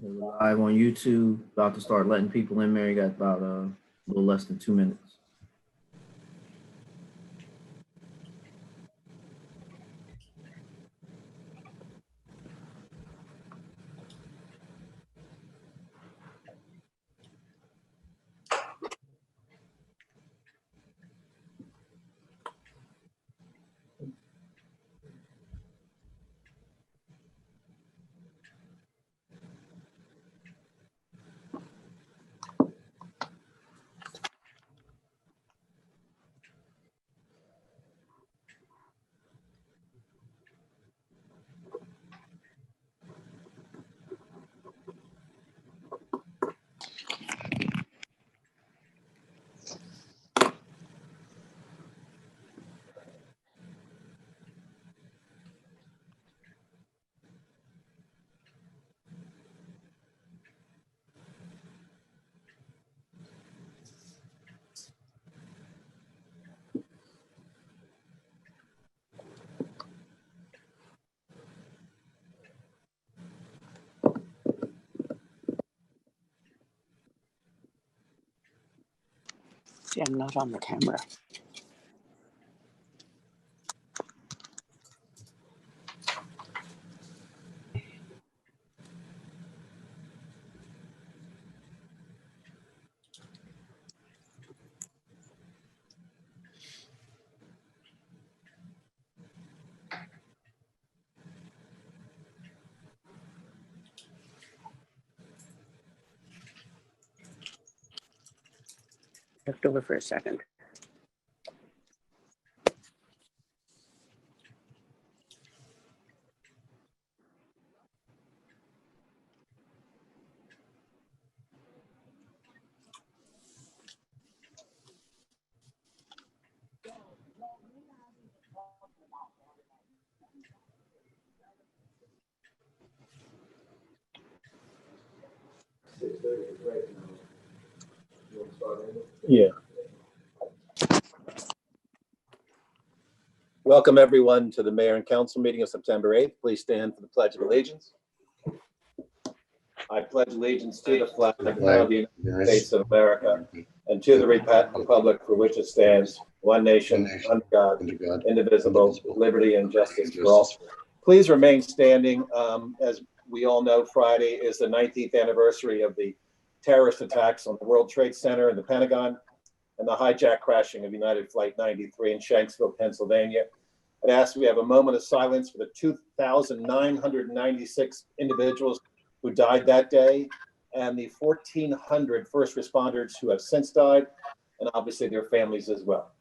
We're live on YouTube, about to start letting people in there. You got about a little less than 2 minutes. See, I'm not on the camera. Looked over for a second. Yeah. Welcome everyone to the Mayor and Council meeting of September 8th. Please stand for the Pledge of Allegiance. I pledge allegiance to the flag of the United States of America and to the republic for which it stands, one nation, under God, indivisible, with liberty and justice for all. Please remain standing. As we all know, Friday is the 19th anniversary of the terrorist attacks on the World Trade Center and the Pentagon, and the hijack crashing of United Flight 93 in Shanksville, Pennsylvania. I'd ask we have a moment of silence for the 2,996 individuals who died that day and the 1,400 first responders who have since died, and obviously their families as well.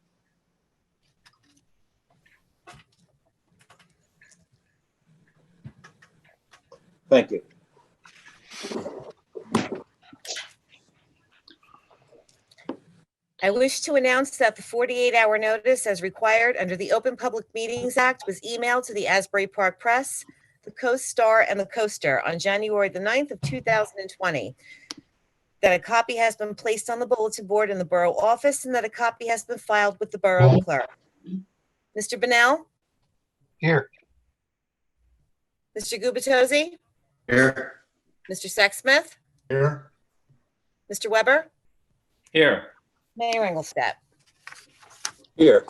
Thank you. I wish to announce that the 48-hour notice as required under the Open Public Meetings Act was emailed to the Asbury Park Press, the Coast Star, and the Coaster on January the 9th of 2020. That a copy has been placed on the bulletin board in the borough office and that a copy has been filed with the borough clerk. Mr. Bunnell? Here. Mr. Gubitosi? Here. Mr. Sexsmith? Here. Mr. Weber? Here. Mayor Engelstad? Here.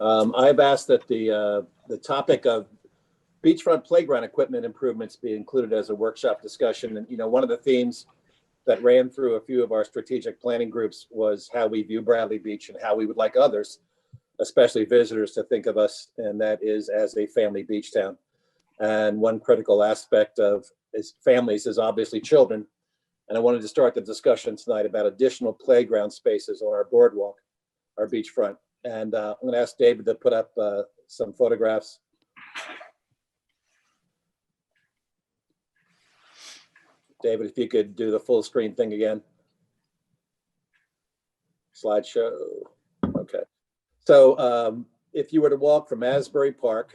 I've asked that the topic of beachfront playground equipment improvements be included as a workshop discussion. And, one of the themes that ran through a few of our strategic planning groups was how we view Bradley Beach and how we would like others, especially visitors, to think of us, and that is as a family beach town. And one critical aspect of families is obviously children. And I wanted to start the discussion tonight about additional playground spaces on our boardwalk, our beachfront. And I'm going to ask David to put up some photographs. David, if you could do the full screen thing again. Slideshow. Okay. So if you were to walk from Asbury Park,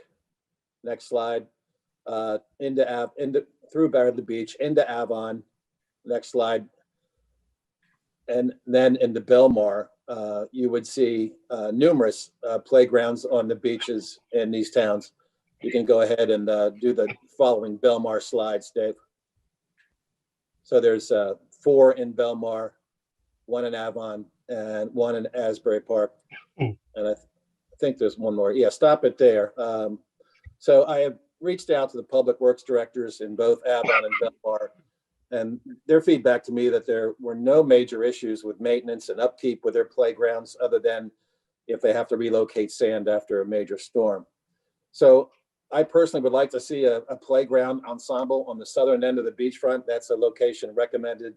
next slide, through Bradley Beach, into Avon, next slide, and then into Belmar, you would see numerous playgrounds on the beaches in these towns. You can go ahead and do the following Belmar slides, Dave. So there's 4 in Belmar, 1 in Avon, and 1 in Asbury Park. And I think there's one more. Yeah, stop it there. So I have reached out to the public works directors in both Avon and Belmar, and their feedback to me that there were no major issues with maintenance and upkeep with their playgrounds, other than if they have to relocate sand after a major storm. So I personally would like to see a playground ensemble on the southern end of the beachfront. That's a location recommended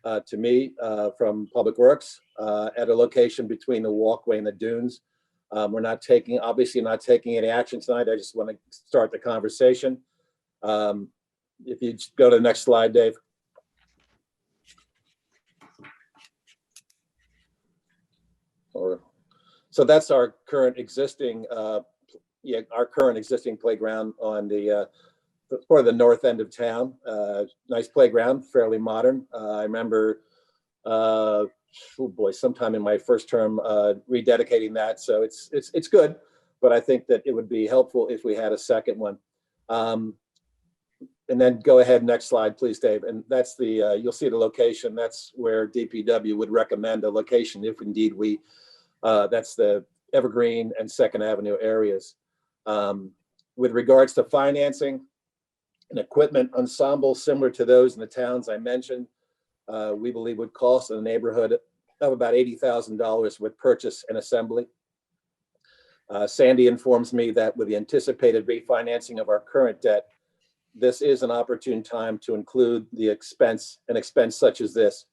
to me from Public Works at a location between the walkway and the dunes. We're obviously not taking any action tonight. I just want to start the conversation. If you go to the next slide, Dave. So that's our current existing playground on the for the north end of town. Nice playground, fairly modern. I remember, sometime in my first term, rededicating that. So it's good, but I think that it would be helpful if we had a second one. And then go ahead, next slide, please, Dave. And that's the you'll see the location. That's where DPW would recommend a location if indeed we. That's the Evergreen and Second Avenue areas. With regards to financing, an equipment ensemble similar to those in the towns I mentioned, we believe would cost in the neighborhood of about $80,000 with purchase and assembly. Sandy informs me that with the anticipated refinancing of our current debt, this is an opportune time to include an expense such as this.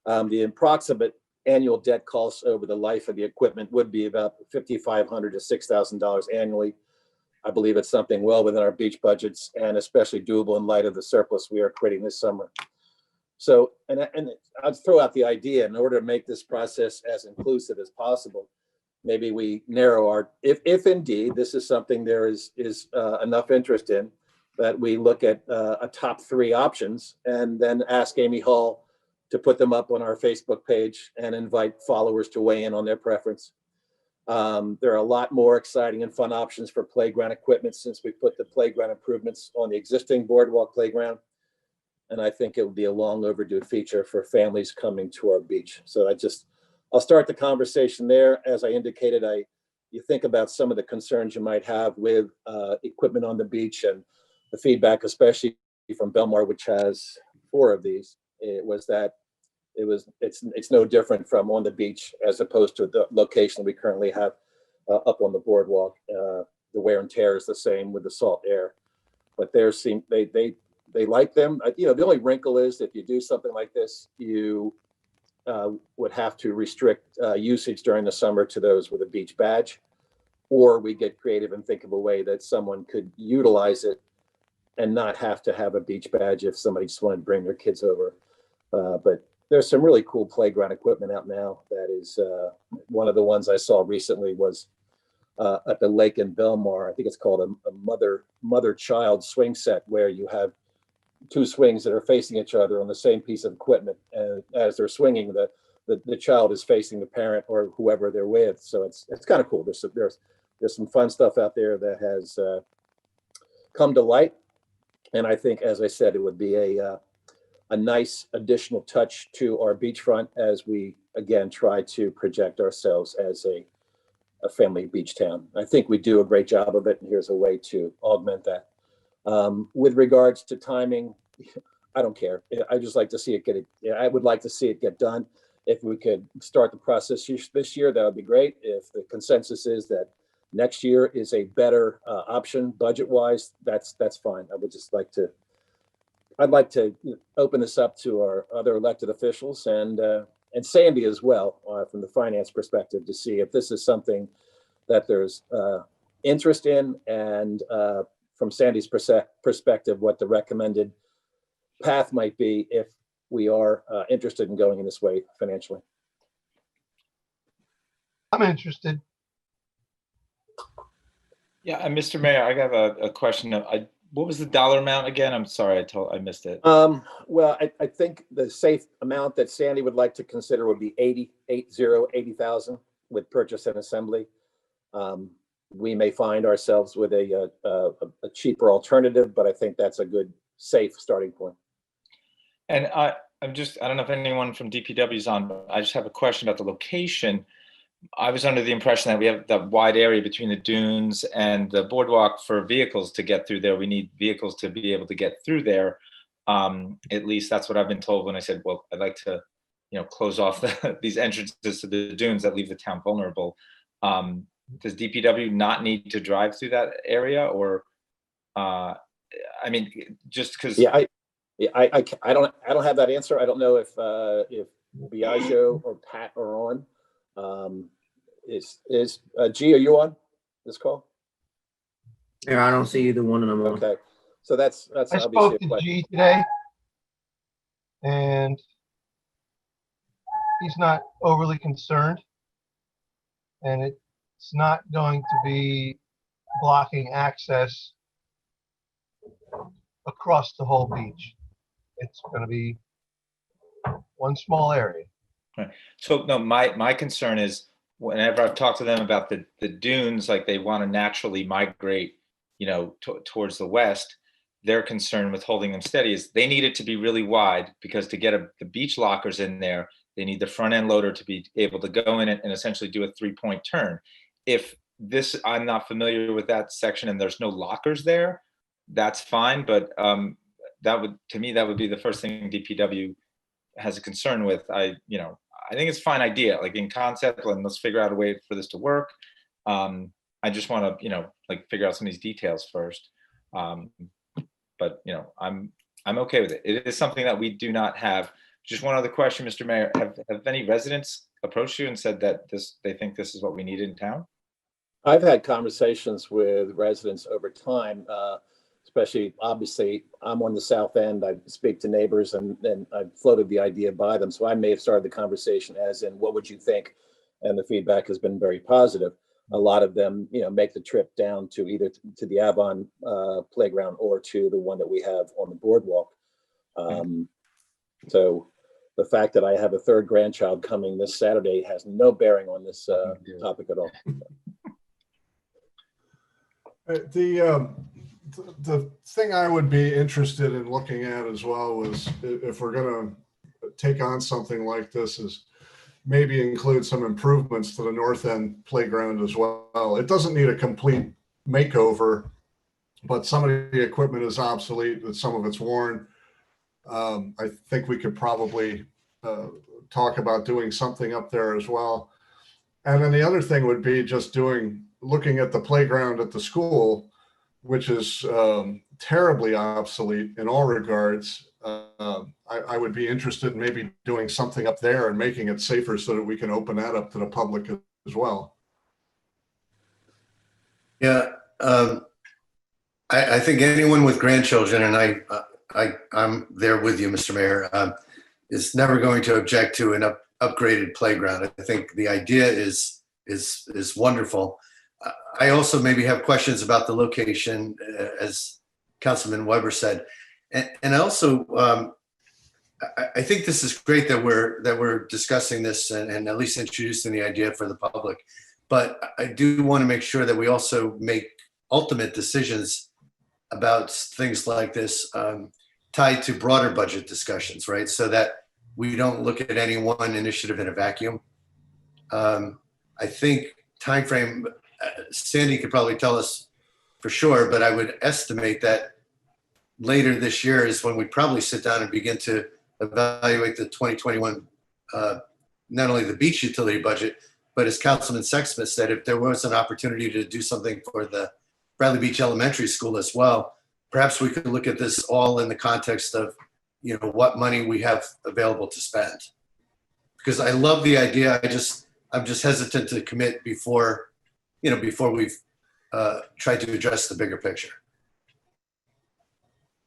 The approximate annual debt costs over the life of the equipment would be about $5,500 to $6,000 annually. I believe it's something well within our beach budgets and especially doable in light of the surplus we are creating this summer. So, and I'd throw out the idea, in order to make this process as inclusive as possible, maybe we narrow our, if indeed this is something there is enough interest in, that we look at a top 3 options and then ask Amy Hall to put them up on our Facebook page and invite followers to weigh in on their preference. There are a lot more exciting and fun options for playground equipment since we put the playground improvements on the existing boardwalk playground. And I think it would be a long overdue feature for families coming to our beach. So I'll start the conversation there. As I indicated, you think about some of the concerns you might have with equipment on the beach, and the feedback, especially from Belmar, which has 4 of these, it's no different from on the beach as opposed to the location we currently have up on the boardwalk. The wear and tear is the same with the salt air, but they like them. The only wrinkle is if you do something like this, you would have to restrict usage during the summer to those with a beach badge, or we get creative and think of a way that someone could utilize it and not have to have a beach badge if somebody just wanted to bring their kids over. But there's some really cool playground equipment out now. That is one of the ones I saw recently was at the lake in Belmar. I think it's called a mother-child swing set, where you have 2 swings that are facing each other on the same piece of equipment. And as they're swinging, the child is facing the parent or whoever they're with. So it's kind of cool. There's some fun stuff out there that has come to light. And I think, as I said, it would be a nice additional touch to our beachfront as we, again, try to project ourselves as a family beach town. I think we do a great job of it, and here's a way to augment that. With regards to timing, I don't care. I just like to see it I would like to see it get done. If we could start the process this year, that would be great. If the consensus is that next year is a better option budget-wise, that's fine. I'd like to open this up to our other elected officials and Sandy as well, from the finance perspective, to see if this is something that there's interest in, and from Sandy's perspective, what the recommended path might be if we are interested in going in this way financially. I'm interested. Yeah, and Mr. Mayor, I have a question. What was the dollar amount again? I'm sorry, I missed it. Well, I think the safe amount that Sandy would like to consider would be 80,000 with purchase and assembly. we may find ourselves with a cheaper alternative, but I think that's a good, safe starting point. And I don't know if anyone from DPW is on, but I just have a question about the location. I was under the impression that we have that wide area between the dunes and the boardwalk for vehicles to get through there. We need vehicles to be able to get through there. At least that's what I've been told when I said, well, I'd like to, close off these entrances to the dunes that leave the town vulnerable. Does DPW not need to drive through that area, or, just because? Yeah, I don't have that answer. I don't know if Biagio or Pat are on. Is G, are you on this call? Yeah, I don't see either one of them on. Okay, so that's I obviously spoke a to question. G today, and he's not overly concerned, and it's not going to be blocking access across the whole beach. It's going to be one small area. So no, my concern is whenever I've talked to them about the dunes, like they want to naturally migrate, towards the west. Their concern with holding them steady is they need it to be really wide, because to get the beach lockers in there, they need the front end loader to be able to go in it and essentially do a 3-point turn. If I'm not familiar with that section and there's no lockers there, that's fine. But that would be the first thing DPW has a concern with. I think it's a fine idea, like in concept, and let's figure out a way for this to work. I just want to, figure out some of these details first. But I'm okay with it. It is something that we do not have. Just one other question, Mr. Mayor. Have any residents approached you and said that they think this is what we need in town? I've had conversations with residents over time, especially, obviously, I'm on the south end. I speak to neighbors, and I've floated the idea by them. So I may have started the conversation as in, what would you think? And the feedback has been very positive. A lot of them, make the trip down to either to the Avon playground or to the one that we have on the boardwalk. So the fact that I have a third grandchild coming this Saturday has no bearing on this topic at all. The thing I would be interested in looking at as well was, if we're going to take on something like this, is maybe include some improvements to the north end playground as well. It doesn't need a complete makeover, but some of the equipment is obsolete, and some of it's worn. I think we could probably talk about doing something up there as well. And then the other thing would be just looking at the playground at the school, which is terribly obsolete in all regards. I would be interested in maybe doing something up there and making it safer so that we can open that up to the public as well. Yeah, I think anyone with grandchildren, and I'm there with you, Mr. Mayor, is never going to object to an upgraded playground. I think the idea is wonderful. I also maybe have questions about the location, as Councilman Weber said, and I also I think this is great that we're discussing this and at least introducing the idea for the public. But I do want to make sure that we also make ultimate decisions about things like this tied to broader budget discussions, right? So that we don't look at any one initiative in a vacuum. I think timeframe, Sandy could probably tell us for sure, but I would estimate that later this year is when we probably sit down and begin to evaluate the 2021, not only the beach utility budget, but as Councilman Sexsmith said, if there was an opportunity to do something for the Bradley Beach Elementary School as well, perhaps we could look at this all in the context of, what money we have available to spend. Because I love the idea. I'm just hesitant to commit before we've tried to address the bigger picture.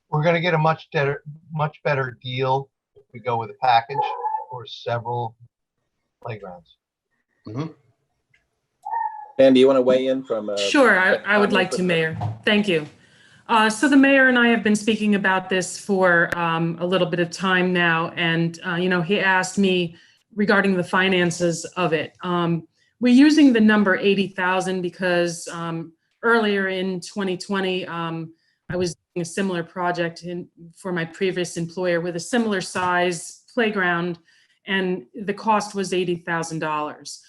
We're going to get a much better deal if we go with a package for several playgrounds. Mm-hmm. Dan, do you want to weigh in from? Sure, I would like to, Mayor. Thank you. So the mayor and I have been speaking about this for a little bit of time now, and he asked me regarding the finances of it. we're using the number 80,000 because earlier in 2020, I was doing a similar project for my previous employer with a similar size playground, and the cost was $80,000.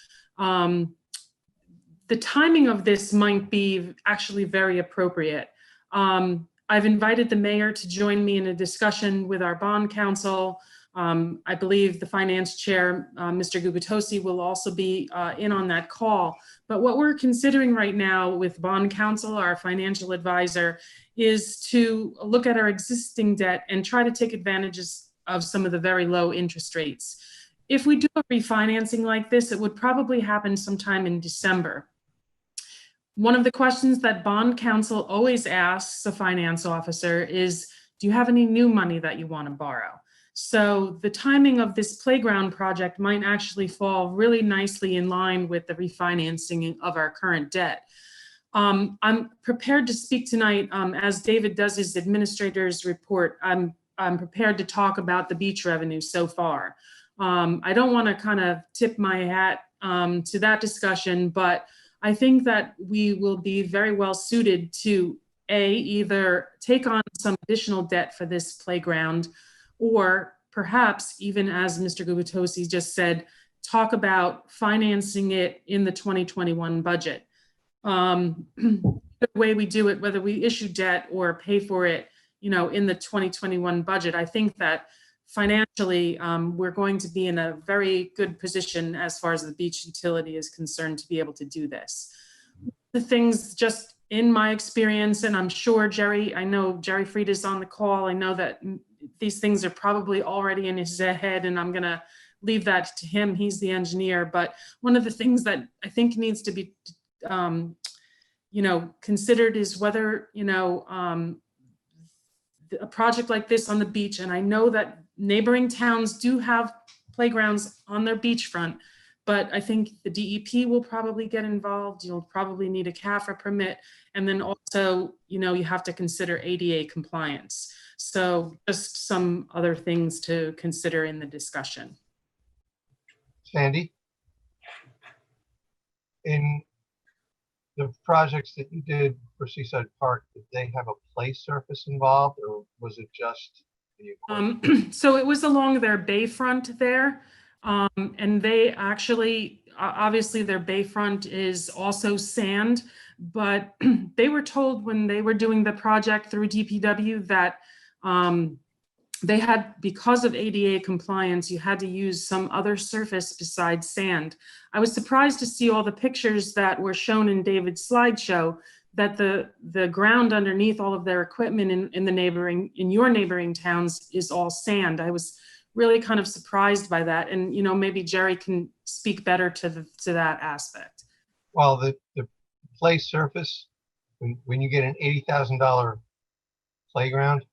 The timing of this might be actually very appropriate. I've invited the mayor to join me in a discussion with our bond counsel. I believe the finance chair, Mr. Gubitosi, will also be in on that call. But what we're considering right now with bond counsel, our financial advisor, is to look at our existing debt and try to take advantages of some of the very low interest rates. If we do a refinancing like this, it would probably happen sometime in December. One of the questions that bond counsel always asks a finance officer is, do you have any new money that you want to borrow? So the timing of this playground project might actually fall really nicely in line with the refinancing of our current debt. I'm prepared to speak tonight, as David does his administrator's report. I'm prepared to talk about the beach revenue so far. I don't want to kind of tip my hat to that discussion, but I think that we will be very well suited to either take on some additional debt for this playground, or perhaps even, as Mr. Gubitosi just said, talk about financing it in the 2021 budget. The way we do it, whether we issue debt or pay for it, in the 2021 budget, I think that financially, we're going to be in a very good position as far as the beach utility is concerned to be able to do this. The things, just in my experience, and I'm sure I know Jerry Fried is on the call. I know that these things are probably already in his head, and I'm going to leave that to him. He's the engineer. But one of the things that I think needs to be, considered is whether, a project like this on the beach, and I know that neighboring towns do have playgrounds on their beachfront, but I think the DEP will probably get involved. You'll probably need a CAFRA permit. And then also, you have to consider ADA compliance. So just some other things to consider in the discussion. Sandy? In the projects that you did for Seaside Park, did they have a play surface involved, or was it just the equipment? So it was along their bayfront there. And they actually, obviously their bayfront is also sand, but they were told when they were doing the project through DPW that they had, because of ADA compliance, you had to use some other surface besides sand. I was surprised to see all the pictures that were shown in David's slideshow, that the ground underneath all of their equipment in your neighboring towns is all sand. I was really kind of surprised by that. And, maybe Jerry can speak better to that aspect. Well, the play surface, when you get an $80,000 playground,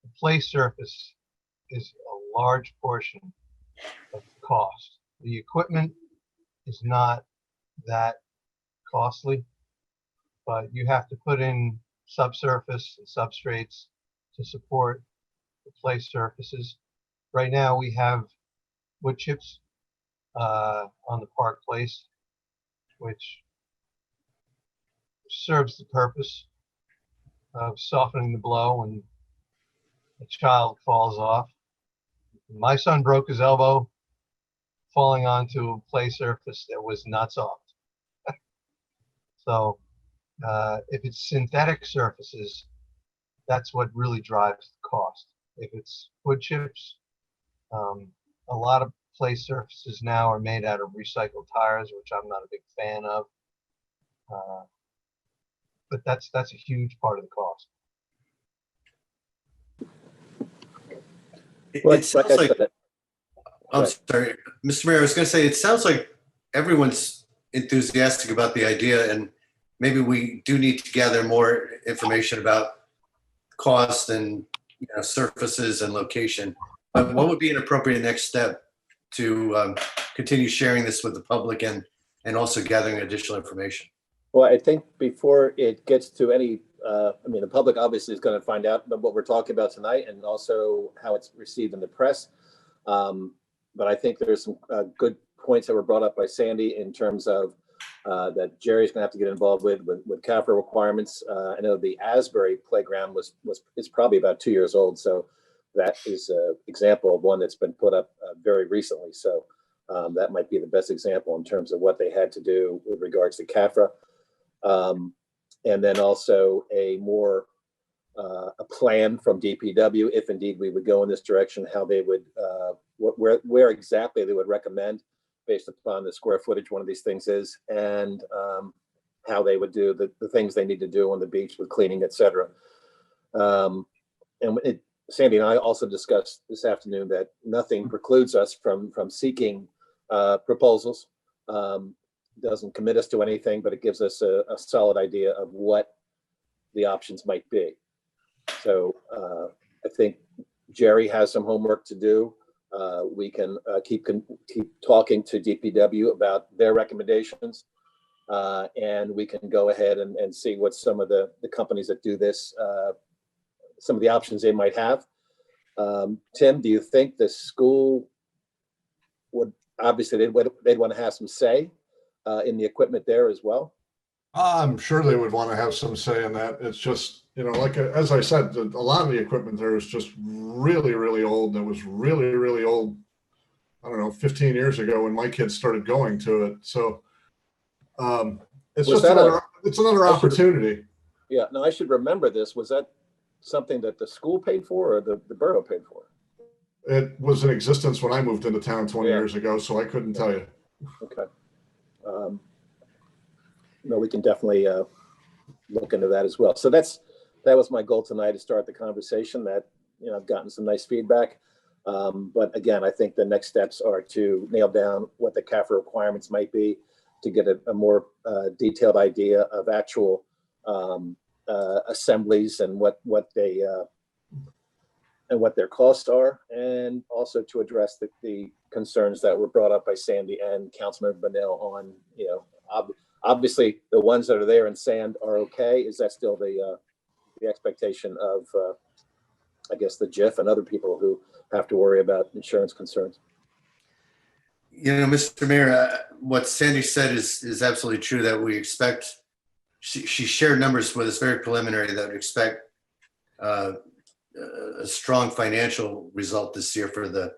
the play surface is a large portion of the cost. The equipment is not that costly, but you have to put in subsurface and substrates to support the play surfaces. Right now we have wood chips on the Park Place, which serves the purpose of softening the blow when a child falls off. My son broke his elbow falling onto a play surface that was not soft. So if it's synthetic surfaces, that's what really drives the cost. If it's wood chips, a lot of play surfaces now are made out of recycled tires, which I'm not a big fan of. But that's a huge part of the cost. It sounds like, I'm sorry, Mr. Mayor, I was going to say, it sounds like everyone's enthusiastic about the idea, and maybe we do need to gather more information about cost and surfaces and location. But what would be an appropriate next step to continue sharing this with the public and also gathering additional information? Well, I think before it gets to any, the public obviously is going to find out about what we're talking about tonight and also how it's received in the press. But I think there's some good points that were brought up by Sandy in terms of that Jerry's gonna have to get involved with CAFRA requirements. I know the Asbury playground is probably about 2 years old, so that is an example of one that's been put up very recently. So that might be the best example in terms of what they had to do with regards to CAFRA. And then also a plan from DPW, if indeed we would go in this direction, how they would, where exactly they would recommend based upon the square footage one of these things is, and how they would do the things they need to do on the beach with cleaning, et cetera. Sandy and I also discussed this afternoon that nothing precludes us from seeking proposals. Doesn't commit us to anything, but it gives us a solid idea of what the options might be. So I think Jerry has some homework to do. We can keep talking to DPW about their recommendations, and we can go ahead and see what some of the companies that do this, some of the options they might have. Tim, do you think the school would, obviously they'd want to have some say in the equipment there as well? I'm sure they would want to have some say in that. It's just, like, as I said, a lot of the equipment there is just really, really old. That was really, really old, I don't know, 15 years ago when my kids started going to it. So it's just another opportunity. Yeah, no, I should remember this. Was that something that the school paid for or the borough paid for? It was in existence when I moved into town 20 Yeah. years ago, so I couldn't tell you. Okay. No, we can definitely look into that as well. So that was my goal tonight, to start the conversation. That, I've gotten some nice feedback. But again, I think the next steps are to nail down what the CAFRA requirements might be, to get a more detailed idea of actual assemblies and what they and what their costs are, and also to address the concerns that were brought up by Sandy and Councilmember Bunnell on, obviously the ones that are there in sand are okay. Is that still the expectation of, I guess, the JIF and other people who have to worry about insurance concerns? Mr. Mayor, what Sandy said is absolutely true, that we expect, she shared numbers with us, very preliminary, that we expect a strong financial result this year for the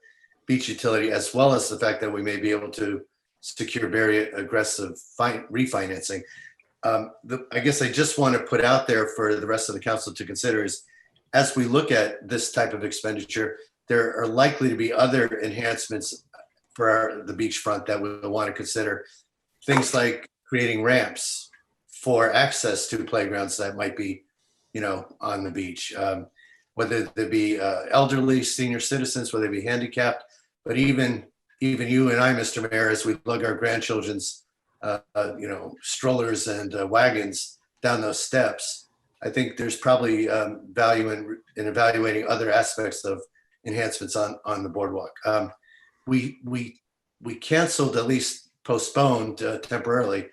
beach utility, as well as the fact that we may be able to secure very aggressive refinancing. I guess I just want to put out there for the rest of the council to consider is, as we look at this type of expenditure, there are likely to be other enhancements for the beachfront that we'll want to consider. Things like creating ramps for access to playgrounds that might be, on the beach, whether they be elderly, senior citizens, whether they be handicapped, but even you and I, Mr. Mayor, as we lug our grandchildren's, strollers and wagons down those steps, I think there's probably value in evaluating other aspects of enhancements on the boardwalk. We canceled, at least postponed temporarily,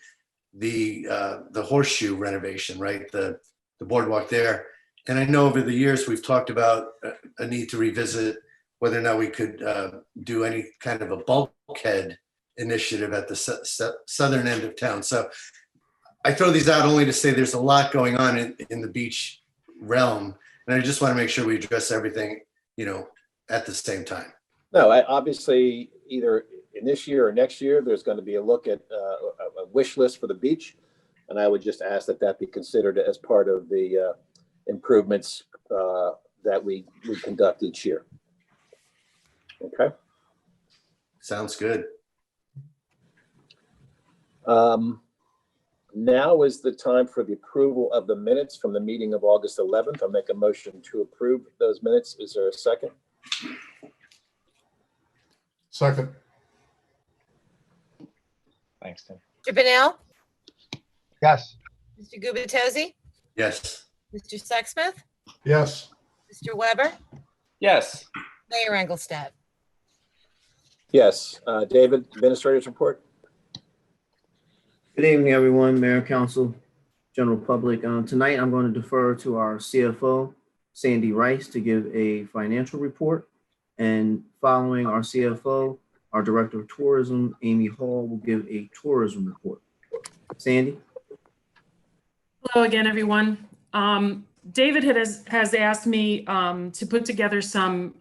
the horseshoe renovation, right? The boardwalk there. And I know over the years we've talked about a need to revisit whether or not we could do any kind of a bulkhead initiative at the southern end of town. So I throw these out only to say there's a lot going on in the beach realm. And I just want to make sure we address everything, at the same time. No, obviously, either in this year or next year, there's going to be a look at a wish list for the beach. And I would just ask that be considered as part of the improvements that we conduct each year. Okay. Sounds good. Now is the time for the approval of the minutes from the meeting of August 11th. I'll make a motion to approve those minutes. Is there a second? Second. Thanks, Tim. Mr. Bunnell, Yes. Mr. Gubatose, Yes. Mr. Sexsmith, Yes. Mr. Weber, Yes. Mayor Engelstad. Yes. David, administrator's report. Good evening, everyone, Mayor, Council, general public. Tonight, I'm going to defer to our CFO, Sandy Rice, to give a financial report. And following our CFO, Our Director of Tourism, Amy Hall, will give a tourism report. Sandy? Hello again, everyone. David has asked me to put together some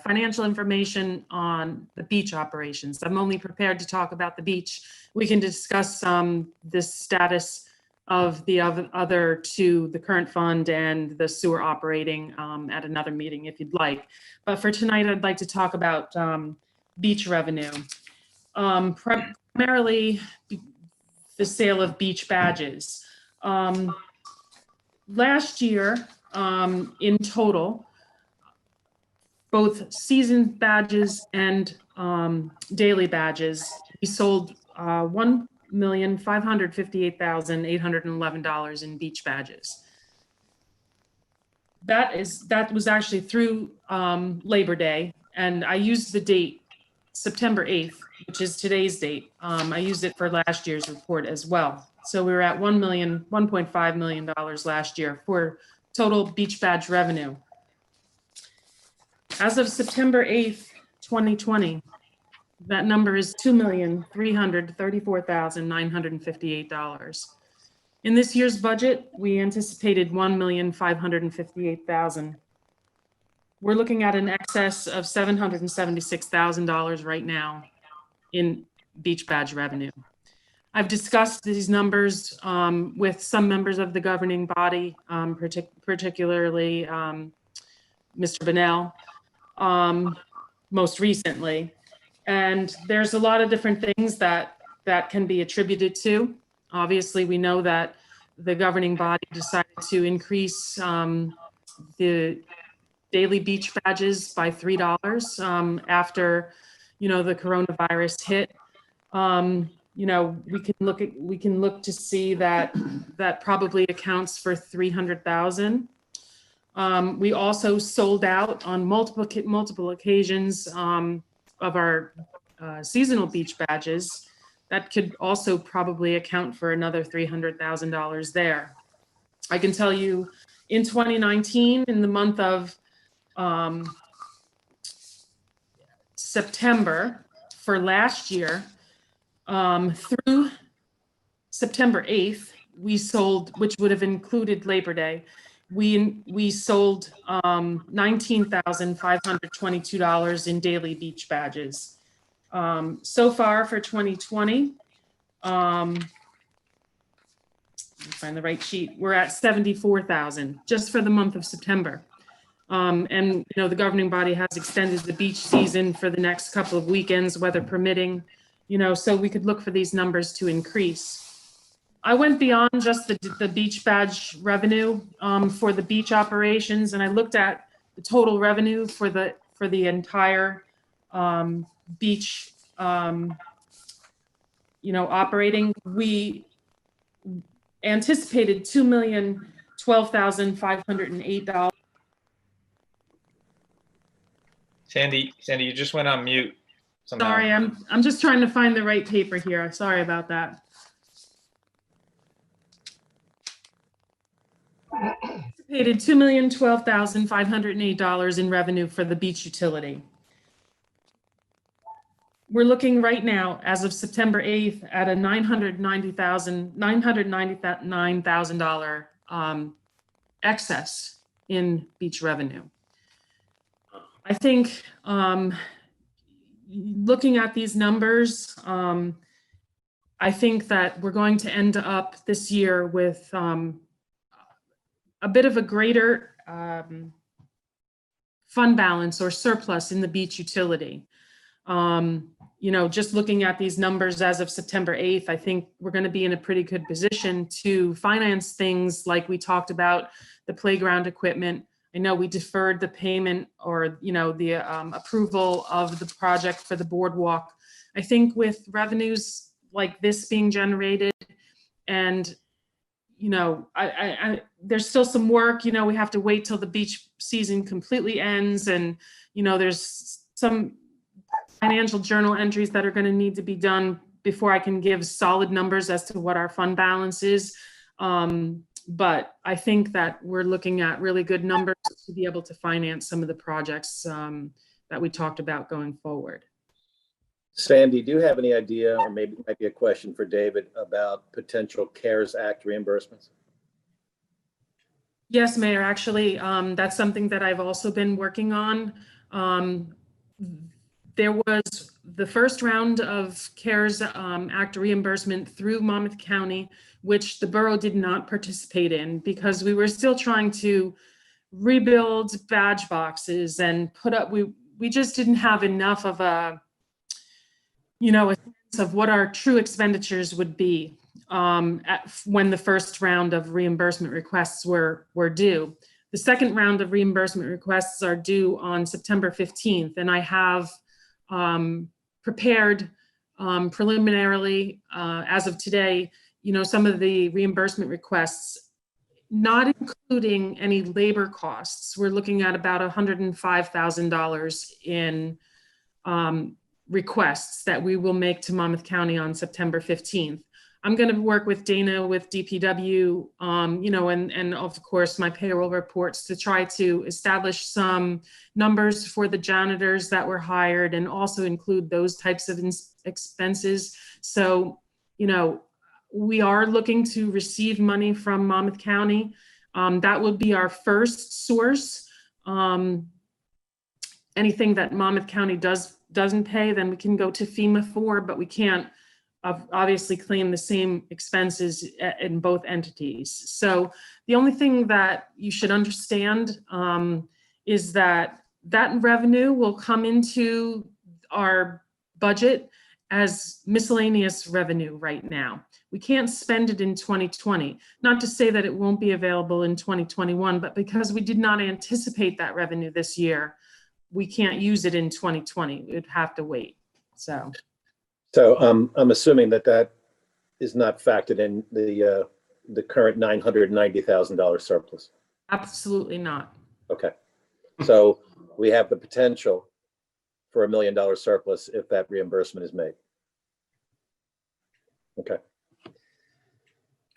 financial information on the beach operations. I'm only prepared to talk about the beach. We can discuss the status of the other two, the current fund and the sewer operating at another meeting if you'd like. But for tonight, I'd like to talk about beach revenue. Primarily the sale of beach badges. Last year, in total, both season badges and daily badges, we sold $1,558,811 in beach badges. That was actually through Labor Day, and I used the date September 8th, which is today's date. I used it for last year's report as well. So we were at $1.5 million last year for total beach badge revenue. As of September 8th, 2020, that number is $2,334,958. In this year's budget, we anticipated $1,558,000. We're looking at an excess of $776,000 right now in beach badge revenue. I've discussed these numbers with some members of the governing body, particularly Mr. Bunnell, most recently. And there's a lot of different things that can be attributed to. Obviously, we know that the governing body decided to increase the daily beach badges by $3 after, the coronavirus hit. We can look to see that probably accounts for 300,000. We also sold out on multiple occasions of our seasonal beach badges. That could also probably account for another $300,000 there. I can tell you in 2019, in the month of September for last year, through September 8th, we sold, which would have included Labor Day, we sold $19,522 in daily beach badges. So far for 2020, let me find the right sheet, we're at 74,000 just for the month of September. And the governing body has extended the beach season for the next couple of weekends, weather permitting, so we could look for these numbers to increase. I went beyond just the beach badge revenue for the beach operations, and I looked at the total revenue for the entire beach, operating. We anticipated $2,012,508. Sandy, you just went on mute somehow. Sorry, I'm just trying to find the right paper here. Sorry about that. Anticipated $2,012,508 in revenue for the beach utility. We're looking right now, as of September 8th, at a $999,000 excess in beach revenue. I think looking at these numbers, I think that we're going to end up this year with a bit of a greater fund balance or surplus in the beach utility. Just looking at these numbers as of September 8th, I think we're going to be in a pretty good position to finance things like we talked about, the playground equipment. I know we deferred the payment or, the approval of the project for the boardwalk. I think with revenues like this being generated and, there's still some work, we have to wait till the beach season completely ends. And, there's some financial journal entries that are going to need to be done before I can give solid numbers as to what our fund balance is. But I think that we're looking at really good numbers to be able to finance some of the projects that we talked about going forward. Sandy, do you have any idea, or maybe it might be a question for David, about potential CARES Act reimbursements? Yes, Mayor, actually, that's something that I've also been working on. There was the first round of CARES Act reimbursement through Monmouth County, which the borough did not participate in because we were still trying to rebuild badge boxes and put up, we just didn't have enough of a sense of what our true expenditures would be when the first round of reimbursement requests were due. The second round of reimbursement requests are due on September 15th, and I have prepared preliminarily, as of today, some of the reimbursement requests, not including any labor costs. We're looking at about $105,000 in requests that we will make to Monmouth County on September 15th. I'm going to work with Dana with DPW, and of course my payroll reports to try to establish some numbers for the janitors that were hired and also include those types of expenses. So, we are looking to receive money from Monmouth County. That would be our first source. Anything that Monmouth County doesn't pay, then we can go to FEMA for, but we can't obviously claim the same expenses in both entities. So the only thing that you should understand is that revenue will come into our budget as miscellaneous revenue right now. We can't spend it in 2020. Not to say that it won't be available in 2021, but because we did not anticipate that revenue this year, we can't use it in 2020. We'd have to wait. So I'm assuming that is not factored in the current $990,000 surplus. Absolutely not. Okay. So we have the potential for $1 million surplus if that reimbursement is made. Okay.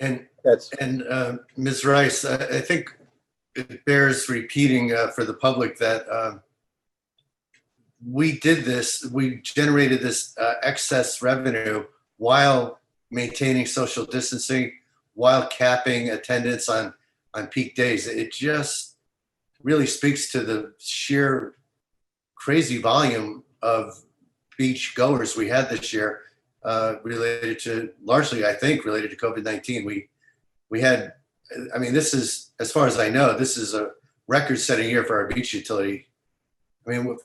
And That's Ms. Rice, I think it bears repeating for the public that we generated this excess revenue while maintaining social distancing, while capping attendance on peak days. It just really speaks to the sheer crazy volume of beach goers we had this year, largely, I think, related to COVID-19. We had, this is, as far as I know, this is a record-setting year for our beach utility.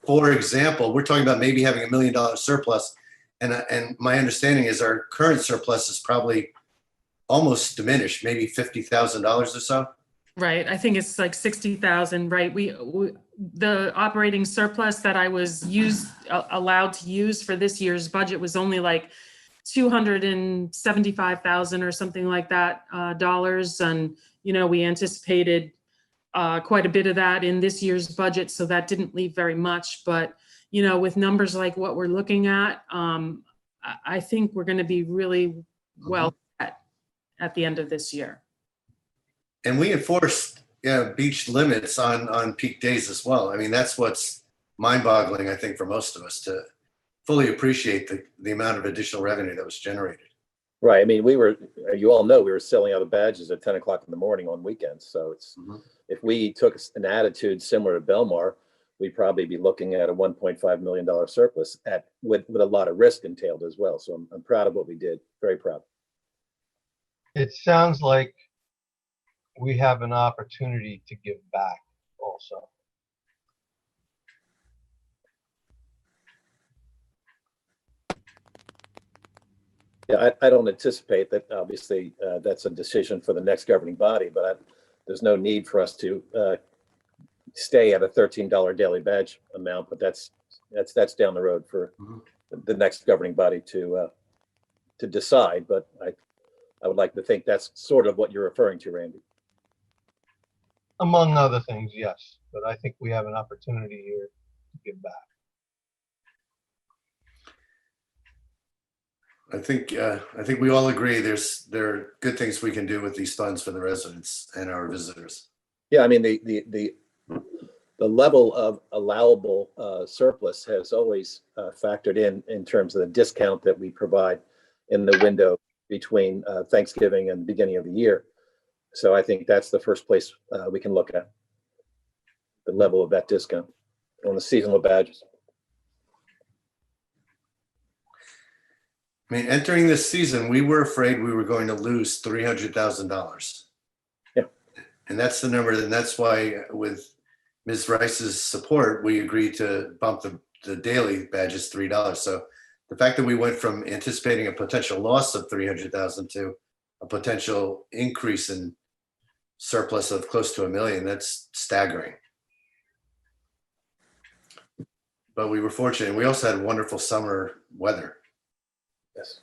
For example, we're talking about maybe having $1 million surplus, and my understanding is our current surplus is probably almost diminished, maybe $50,000 or so. Right. I think it's like 60,000, right? The operating surplus that I was allowed to use for this year's budget was only like 275,000 or something like that dollars. And, we anticipated quite a bit of that in this year's budget. So that didn't leave very much, but, with numbers like what we're looking at, I think we're going to be really well set at the end of this year. And we enforced beach limits on peak days as well. That's what's mind-boggling, I think, for most of us to fully appreciate the amount of additional revenue that was generated. right. You all know we were selling out of badges at 10 o'clock in the morning on weekends. So it's, if we took an attitude similar to Belmar, we'd probably be looking at a $1.5 million surplus with a lot of risk entailed as well. So I'm proud of what we did. Very proud. It sounds like we have an opportunity to give back also. Yeah, I don't anticipate that. Obviously, that's a decision for the next governing body, but there's no need for us to stay at a $13 daily badge amount. But that's down the road for the next governing body to decide. But I would like to think that's sort of what you're referring to, Randy. Among other things, yes, but I think we have an opportunity here to give back. I think we all agree there are good things we can do with these funds for the residents and our visitors. Yeah, the the level of allowable surplus has always factored in terms of the discount that we provide in the window between Thanksgiving and beginning of the year. So I think that's the first place we can look at, the level of that discount on the seasonal badges. I mean, entering this season, we were afraid we were going to lose $300,000. Yeah. And that's the number, and that's why with Ms. Rice's support, we agreed to bump the daily badges $3. So the fact that we went from anticipating a potential loss of 300,000 to a potential increase in surplus of close to $1 million, that's staggering. But we were fortunate. We also had wonderful summer weather. Yes.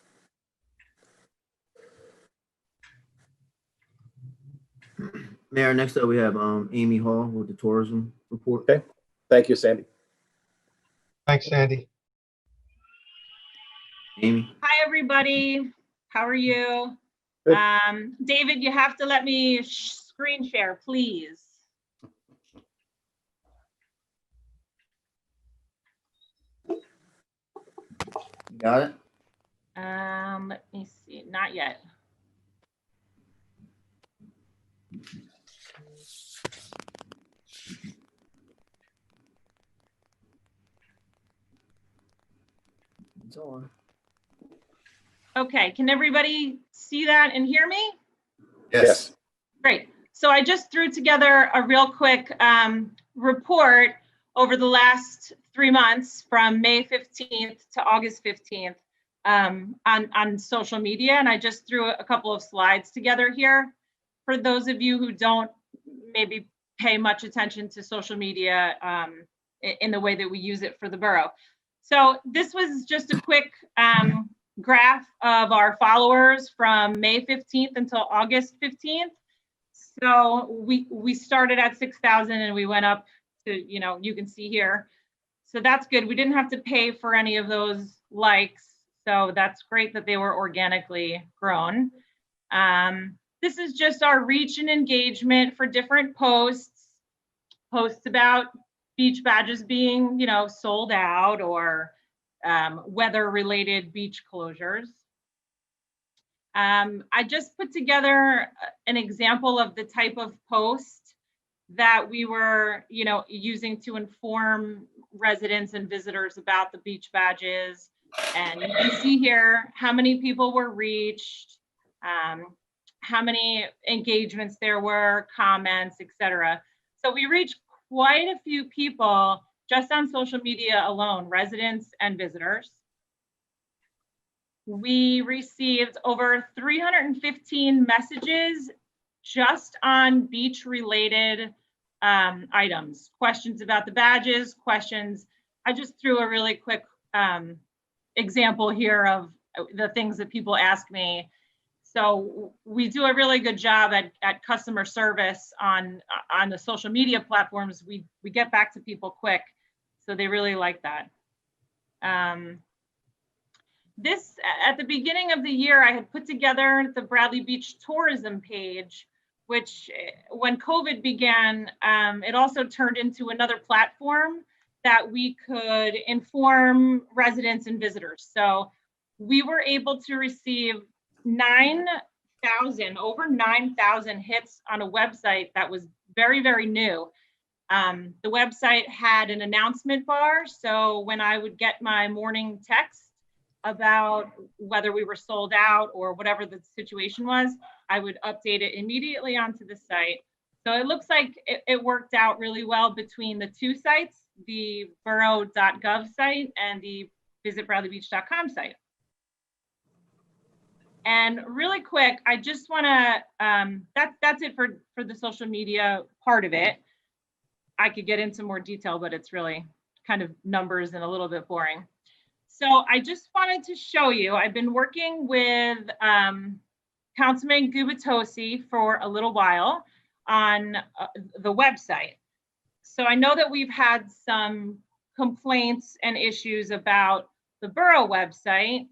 Mayor, next up we have Amy Hall with the tourism report. Okay. Thank you, Sandy. Thanks, Sandy. Amy. Hi, everybody. How are you? Good. David, you have to let me screen share, please. Got it? Let me see, not yet. It's on. Okay, can everybody see that and hear me? Yes. Great. So I just threw together a real quick report over the last 3 months from May 15th to August 15th on social media. And I just threw a couple of slides together here. For those of you who don't maybe pay much attention to social media in the way that we use it for the borough. So this was just a quick graph of our followers from May 15th until August 15th. So we started at 6,000 and we went up to, you can see here. So that's good. We didn't have to pay for any of those likes. So that's great that they were organically grown. This is just our reach and engagement for different posts about beach badges being, sold out, or weather-related beach closures. I just put together an example of the type of post that we were, using to inform residents and visitors about the beach badges. And you can see here how many people were reached, how many engagements there were, comments, etc. So we reached quite a few people just on social media alone, residents and visitors. We received over 315 messages just on beach related items, questions about the badges, questions. I just threw a really quick example here of the things that people ask me. So we do a really good job at customer service on the social media platforms. We get back to people quick, so they really like that. This, at the beginning of the year, I had put together the Bradley Beach tourism page, which when COVID began, it also turned into another platform that we could inform residents and visitors. So we were able to receive over 9,000 hits on a website that was very, very new. The website had an announcement bar. So when I would get my morning text about whether we were sold out or whatever the situation was, I would update it immediately onto the site. So it looks like it worked out really well between the two sites, the borough.gov site and the visitbradleybeach.com site. And really quick, I just want to, that's it for the social media part of it. I could get into more detail, but it's really kind of numbers and a little bit boring. So I just wanted to show you, I've been working with Councilman Gubitosi for a little while on the website. So I know that we've had some complaints and issues about the borough website,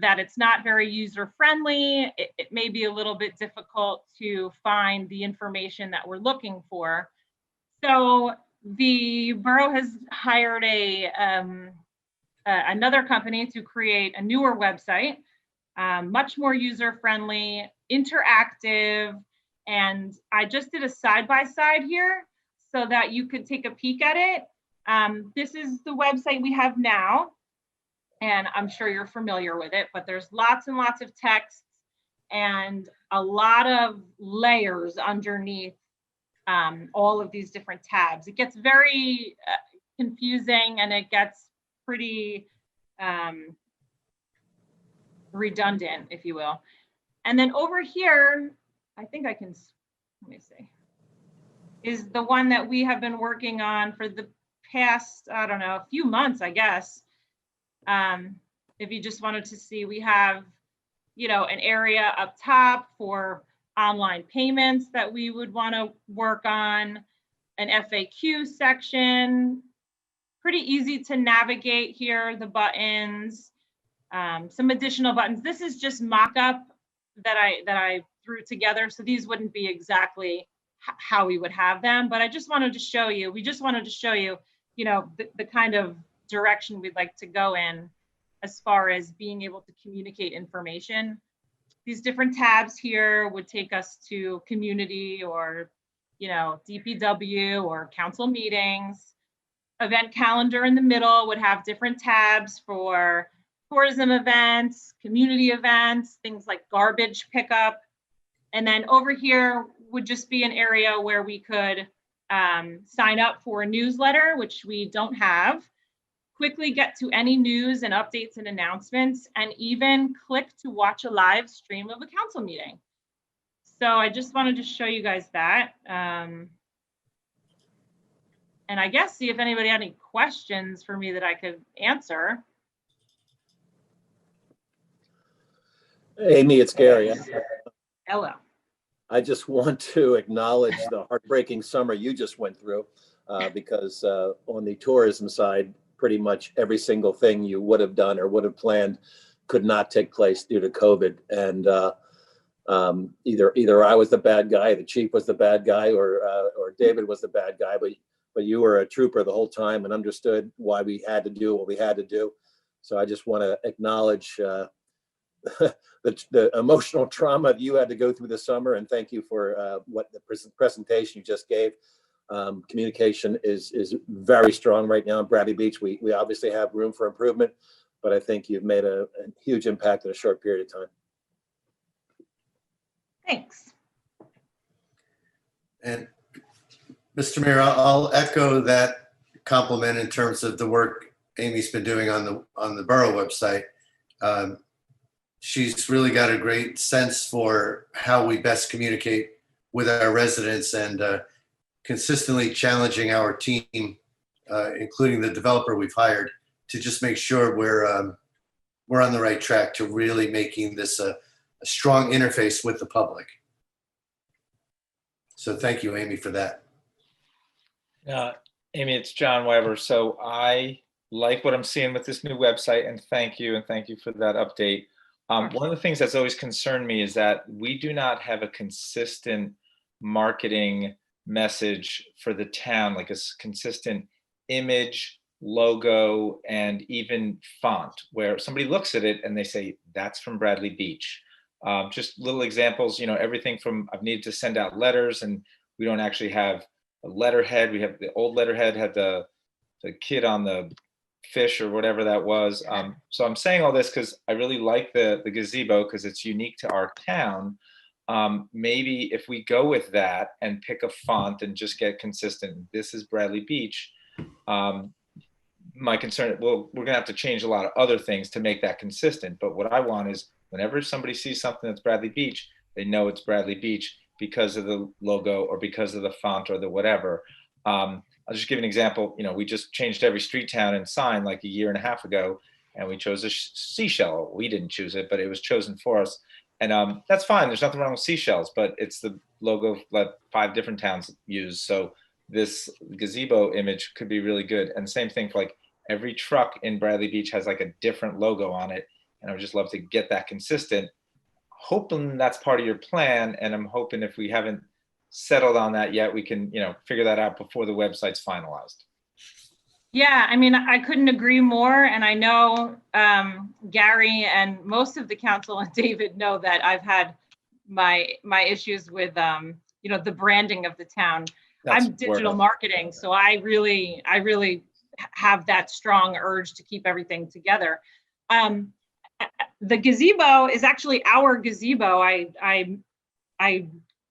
that it's not very user-friendly. It may be a little bit difficult to find the information that we're looking for. So the borough has hired another company to create a newer website, much more user-friendly, interactive, and I just did a side-by-side here so that you could take a peek at it. This is the website we have now, and I'm sure you're familiar with it, but there's lots and lots of text and a lot of layers underneath all of these different tabs. It gets very confusing and it gets pretty redundant, if you will. And then over here, I think I can, let me see, is the one that we have been working on for the past, I don't know, a few months, I guess. If you just wanted to see, we have, you know, an area up top for online payments that we would want to work on, an FAQ section, pretty easy to navigate here, the buttons, some additional buttons. This is just mock-up that I threw together, so these wouldn't be exactly how we would have them, but I just wanted to show you, we just wanted to show you, you know, the kind of direction we'd like to go in as far as being able to communicate information. These different tabs here would take us to community or, you know, DPW or council meetings. Event calendar in the middle would have different tabs for tourism events, community events, things like garbage pickup. And then over here would just be an area where we could sign up for a newsletter, which we don't have, quickly get to any news and updates and announcements, and even click to watch a live stream of a council meeting. So I just wanted to show you guys that. And I guess see if anybody had any questions for me that I could answer. Amy, it's Gary. Hello. I just want to acknowledge the heartbreaking summer you just went through because on the tourism side, pretty much every single thing you would have done or would have planned could not take place due to COVID. And either I was the bad guy, the chief was the bad guy, or David was the bad guy, but you were a trooper the whole time and understood why we had to do what we had to do. So I just want to acknowledge the emotional trauma that you had to go through this summer, and thank you for what the presentation you just gave. Communication is very strong right now in Bradley Beach. We obviously have room for improvement, but I think you've made a huge impact in a short period of time. Thanks. And Mr. Mayor, I'll echo that compliment in terms of the work Amy's been doing on the borough website. She's really got a great sense for how we best communicate with our residents and consistently challenging our team, including the developer we've hired, to just make sure we're on the right track to really making this a strong interface with the public. So thank you, Amy, for that. Amy, it's John Weber. So I like what I'm seeing with this new website, and thank you for that update. One of the things that's always concerned me is that we do not have a consistent marketing message for the town, like a consistent image, logo, and even font, where somebody looks at it and they say, that's from Bradley Beach. Just little examples, you know, everything from I've needed to send out letters and we don't actually have a letterhead. We have the old letterhead had the kid on the fish or whatever that was. So I'm saying all this because I really like the gazebo because it's unique to our town. Maybe if we go with that and pick a font and just get consistent, this is Bradley Beach. My concern, well, we're gonna have to change a lot of other things to make that consistent. But what I want is whenever somebody sees something that's Bradley Beach, they know it's Bradley Beach because of the logo or because of the font or the whatever. I'll just give an example. You know, we just changed every street, town, and sign like a year and a half ago, and we chose a seashell. We didn't choose it, but it was chosen for us. And that's fine. There's nothing wrong with seashells, but it's the logo that 5 different towns use. So this gazebo image could be really good. And same thing for like every truck in Bradley Beach has like a different logo on it. And I would just love to get that consistent. Hoping that's part of your plan. And I'm hoping if we haven't settled on that yet. We can, figure that out before the website's finalized. Yeah, I mean, I couldn't agree more. And I know Gary and most of the council and David know that I've had my issues with, the branding of the town. That's I'm digital marketing, so I really have that strong urge to keep everything together. The gazebo is actually our gazebo. I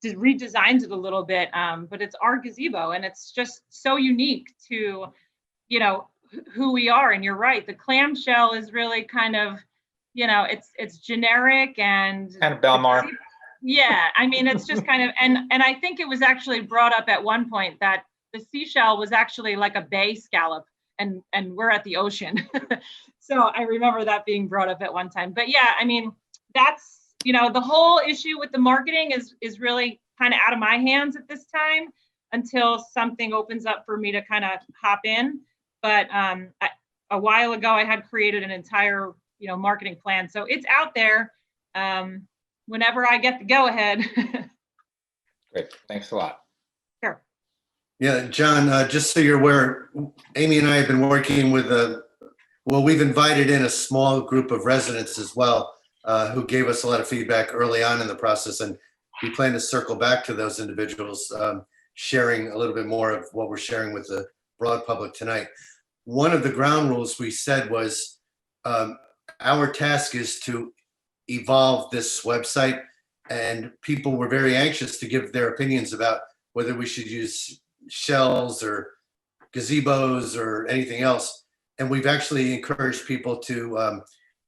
redesigned it a little bit, but it's our gazebo, and it's just so unique to, who we are. And you're right, the clamshell is really kind of, it's generic and Kind of Belmar. Yeah, I mean, it's just kind of, and I think it was actually brought up at one point that the seashell was actually like a bay scallop, and we're at the ocean. So I remember that being brought up at one time. But yeah, I mean, that's, the whole issue with the marketing is really kind of out of my hands at this time until something opens up for me to kind of hop in. But a while ago, I had created an entire, marketing plan. So it's out there. Whenever I get the go ahead. Great. Thanks a lot. Sure. Yeah, John, just so you're aware, Amy and I have been working with we've invited in a small group of residents as well, who gave us a lot of feedback early on in the process. And we plan to circle back to those individuals, sharing a little bit more of what we're sharing with the broad public tonight. One of the ground rules we said was our task is to evolve this website, and people were very anxious to give their opinions about whether we should use shells or gazebos or anything else. And we've actually encouraged people to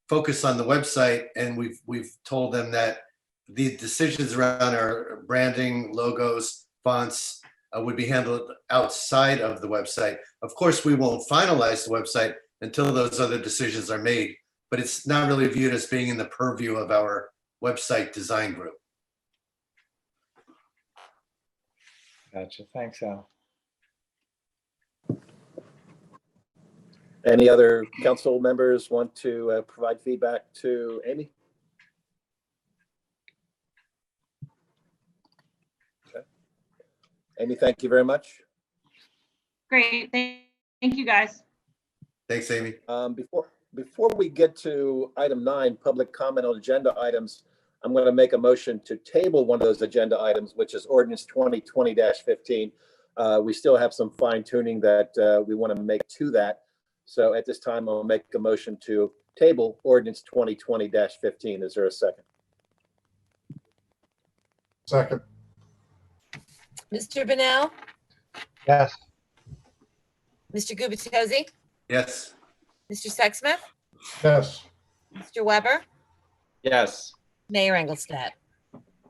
focus on the website, and we've told them that the decisions around our branding, logos, fonts would be handled outside of the website. Of course, we won't finalize the website until those other decisions are made, but it's not really viewed as being in the purview of our website design group. Gotcha. Thanks, Al. Any other council members want to provide feedback to Amy? Okay. Amy, thank you very much. Great. Thank you, guys. Thanks, Amy. Before we get to item 9, public comment on agenda items, I'm going to make a motion to table one of those agenda items, which is ordinance 2020-15. We still have some fine tuning that we want to make to that. So at this time, I'll make a motion to table ordinance 2020-15. Is there a second? Second. Mr. Bennell, Yes. Mr. Gubatose, Yes. Mr. Sexsmith, Yes. Mr. Weber, Yes. Mayor Engelstad.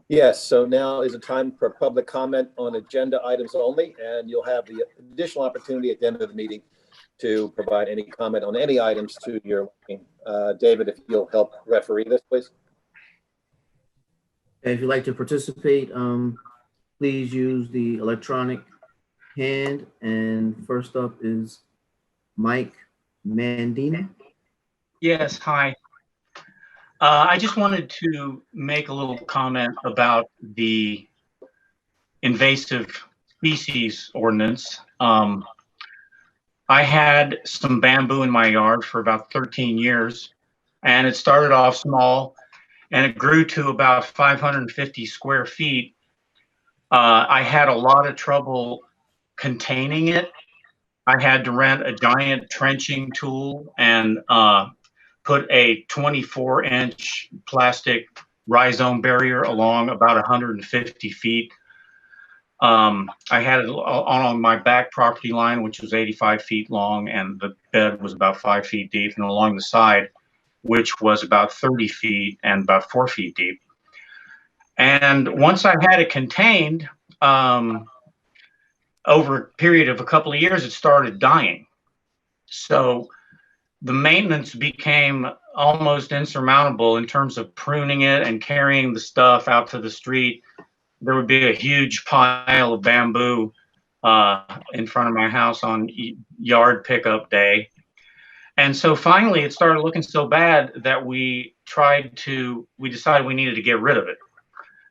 Yes, so now is a time for public comment on agenda items only, and you'll have the additional opportunity at the end of the meeting to provide any comment on any items to your meeting. David, if you'll help referee this, please. If you'd like to participate, please use the electronic hand. And first up is Mike Mandina. Yes, hi. I just wanted to make a little comment about the invasive species ordinance. I had some bamboo in my yard for about 13 years, and it started off small and it grew to about 550 square feet. I had a lot of trouble containing it. I had to rent a giant trenching tool and put a 24-inch plastic rhizome barrier along about 150 feet. I had it on my back property line, which was 85 feet long, and the bed was about 5 feet deep, and along the side, which was about 30 feet and about 4 feet deep. And once I had it contained, over a period of a couple of years, it started dying. So the maintenance became almost insurmountable in terms of pruning it and carrying the stuff out to the street. There would be a huge pile of bamboo in front of my house on yard pickup day. And so finally it started looking so bad that we decided we needed to get rid of it.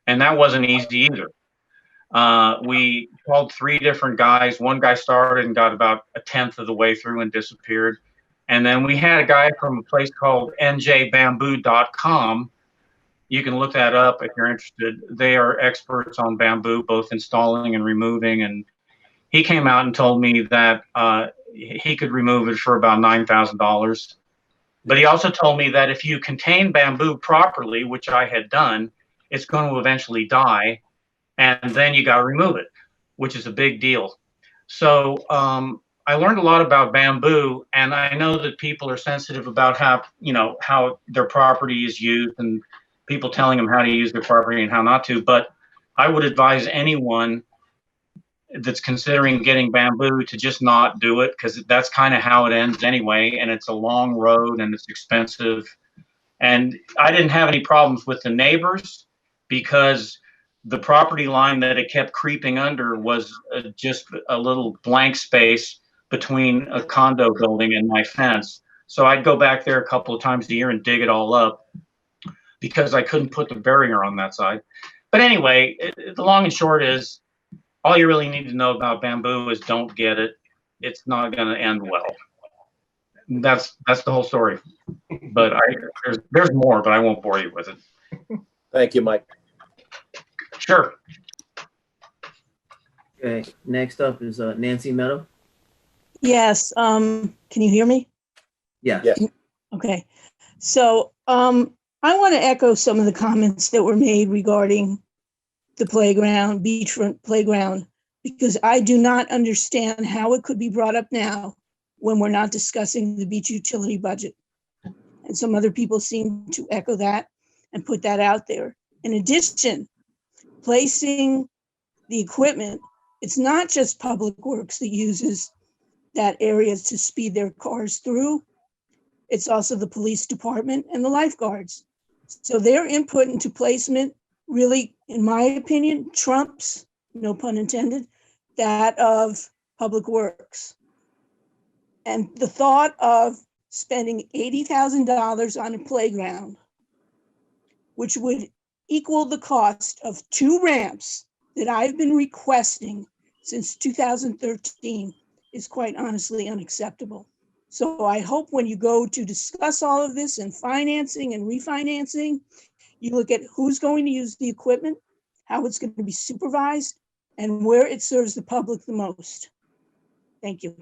And that wasn't easy either. We called 3 different guys. One guy started and got about a 10th of the way through and disappeared. And then we had a guy from a place called njbamboo.com. You can look that up if you're interested. They are experts on bamboo, both installing and removing. And he came out and told me that he could remove it for about $9,000. But he also told me that if you contain bamboo properly, which I had done, it's going to eventually die. And then you got to remove it, which is a big deal. So I learned a lot about bamboo, and I know that people are sensitive about how their property is used and people telling them how to use their property and how not to. But I would advise anyone that's considering getting bamboo to just not do it, because that's kind of how it ends anyway, and it's a long road and it's expensive. And I didn't have any problems with the neighbors because the property line that it kept creeping under was just a little blank space between a condo building and my fence. So I'd go back there a couple of times a year and dig it all up because I couldn't put the barrier on that side. But anyway, the long and short is, all you really need to know about bamboo is don't get it. It's not going to end well. That's the whole story. But there's more, but I won't bore you with it. Thank you, Mike. Sure. Okay, next up is Nancy Meadow. Yes, can you hear me? Yeah. Yes. Okay, so I want to echo some of the comments that were made regarding the playground, beachfront playground, because I do not understand how it could be brought up now when we're not discussing the beach utility budget. And some other people seem to echo that and put that out there. In addition, placing the equipment, it's not just Public Works that uses that area to speed their cars through. It's also the police department and the lifeguards. So their input into placement really, in my opinion, trumps, no pun intended, that of Public Works. And the thought of spending $80,000 on a playground, which would equal the cost of 2 ramps that I've been requesting since 2013, is quite honestly unacceptable. So I hope when you go to discuss all of this and financing and refinancing, you look at who's going to use the equipment, how it's going to be supervised, and where it serves the public the most. Thank you.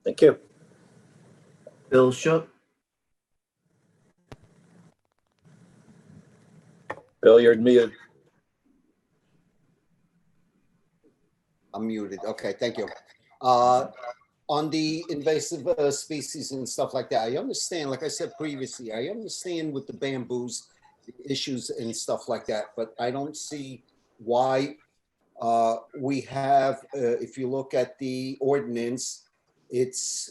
Thank you. Bill Shook. Bill, you're muted. I'm muted. Okay, thank you. On the invasive species and stuff like that, I understand, like I said previously, I understand with the bamboos, the issues and stuff like that, but I don't see why we have, if you look at the ordinance, it's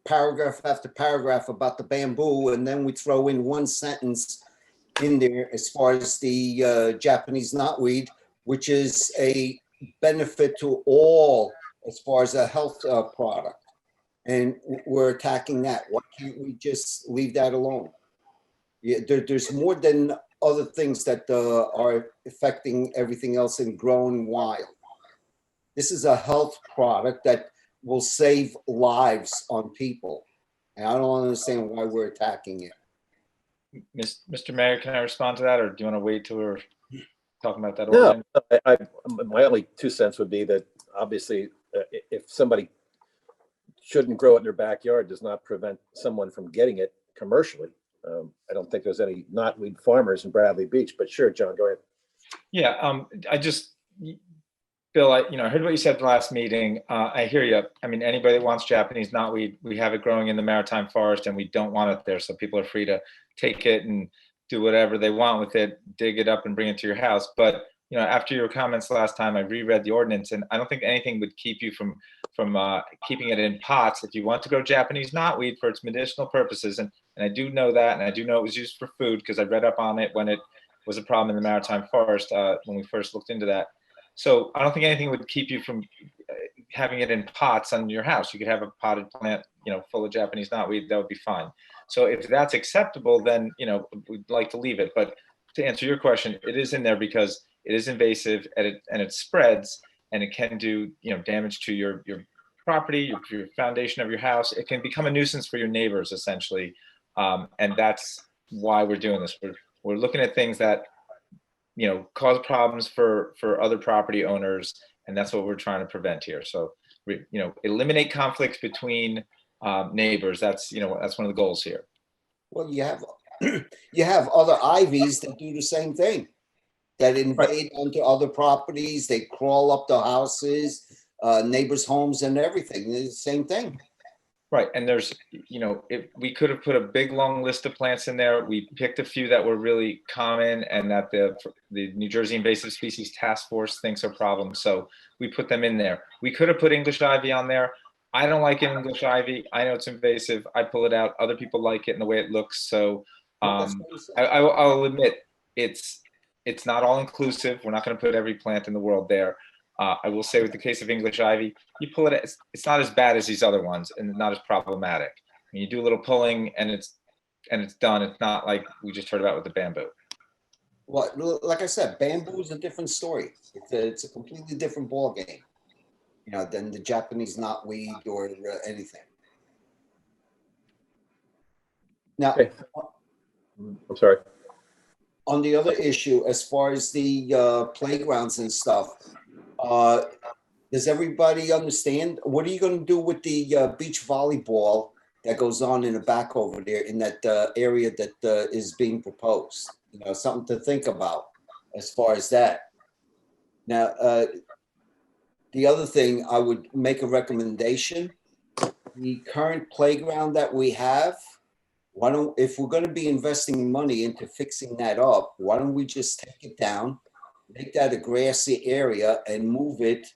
paragraph after paragraph about the bamboo, and then we throw in one sentence in there as far as the Japanese knotweed, which is a benefit to all as far as a health product. And we're attacking that. Why can't we just leave that alone? Yeah, there's more than other things that are affecting everything else and growing wild. This is a health product that will save lives on people. And I don't understand why we're attacking it. Mr. Mayor, can I respond to that, or do you want to wait till we're talking about that? No, my only 2 cents would be that obviously if somebody shouldn't grow it in their backyard does not prevent someone from getting it commercially. I don't think there's any knotweed farmers in Bradley Beach, but sure, John, go ahead. Yeah, Bill, I heard what you said at the last meeting. I hear you. I mean, anybody that wants Japanese knotweed, we have it growing in the maritime forest and we don't want it there. So people are free to take it and do whatever they want with it, dig it up and bring it to your house. But, after your comments last time, I reread the ordinance, and I don't think anything would keep you from keeping it in pots. If you want to grow Japanese knotweed for its medicinal purposes, and I do know that, and I do know it was used for food because I read up on it when it was a problem in the maritime forest when we first looked into that. So I don't think anything would keep you from having it in pots on your house. You could have a potted plant, full of Japanese knotweed. That would be fine. So if that's acceptable, then, we'd like to leave it. But to answer your question, it is in there because it is invasive and it spreads, and it can do, damage to your property, your foundation of your house. It can become a nuisance for your neighbors, essentially. And that's why we're doing this. We're looking at things that, cause problems for other property owners, and that's what we're trying to prevent here. So, eliminate conflicts between neighbors. That's one of the goals here. Well, you have other ivies that do the same thing, that invade onto other properties. They crawl up the houses, neighbors' homes, and everything. It's the same thing. Right, and there's, if we could have put a big long list of plants in there. We picked a few that were really common and that the New Jersey Invasive Species Task Force thinks are problems. So we put them in there. We could have put English ivy on there. I don't like English ivy. I know it's invasive. I pull it out. Other people like it and the way it looks. So I'll admit it's not all inclusive. We're not going to put every plant in the world there. I will say with the case of English ivy, you pull it, it's not as bad as these other ones and not as problematic. When you do a little pulling and it's done, it's not like we just heard about with the bamboo. Well, like I said, bamboo is a different story. It's a completely different ball game, than the Japanese knotweed or anything. Now, Okay. I'm sorry. on the other issue, as far as the playgrounds and stuff, does everybody understand? What are you going to do with the beach volleyball that goes on in the back over there in that area that is being proposed? Something to think about as far as that. Now, the other thing, I would make a recommendation. The current playground that we have, if we're going to be investing money into fixing that up, why don't we just take it down, make that a grassy area, and move it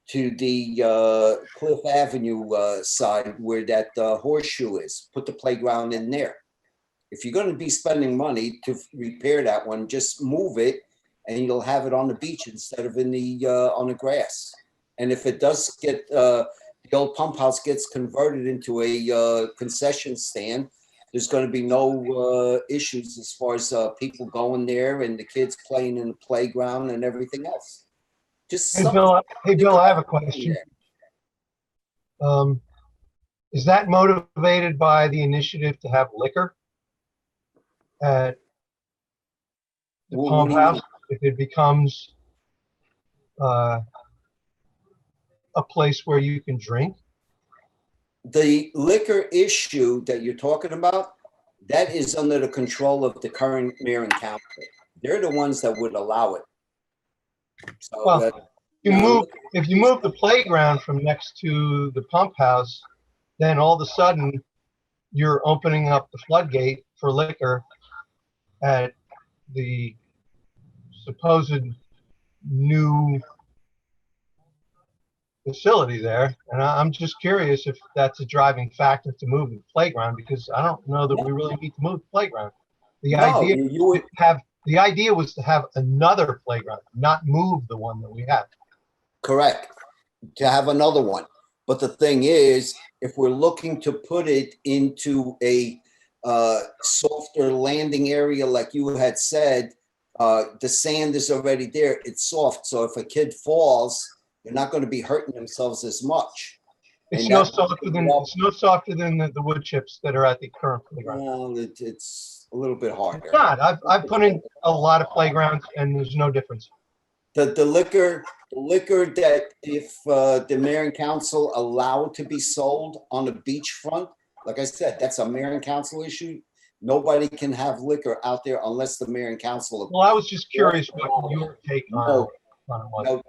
to the Cliff Avenue side where that horseshoe is? Put the playground in there. If you're going to be spending money to repair that one, just move it, and you'll have it on the beach instead of in the on the grass. And if it does get the old pump house gets converted into a concession stand, there's going to be no issues as far as people going there and the kids playing in the playground and everything else. Just Hey, Bill, I have a question. Is that motivated by the initiative to have liquor at the pump house if it becomes a place where you can drink? The liquor issue that you're talking about, that is under the control of the current mayor and council. They're the ones that would allow it. So well, if you move the playground from next to the pump house, then all of a sudden you're opening up the floodgate for liquor at the supposed new facility there. And I'm just curious if that's a driving factor to move the playground, because I don't know that we really need to move the playground. The idea was to have another playground, not move the one that we have. Correct. To have another one. But the thing is, if we're looking to put it into a softer landing area, like you had said, the sand is already there. It's soft. So if a kid falls, they're not going to be hurting themselves as much. It's no softer than the wood chips that are at the current playground. Well, it's a little bit harder. It's not. I've put in a lot of playgrounds and there's no difference. The liquor that if the mayor and council allow it to be sold on the beachfront, like I said, that's a mayor and council issue. Nobody can have liquor out there unless the mayor and council. Well, I was just curious what your take on it was. No,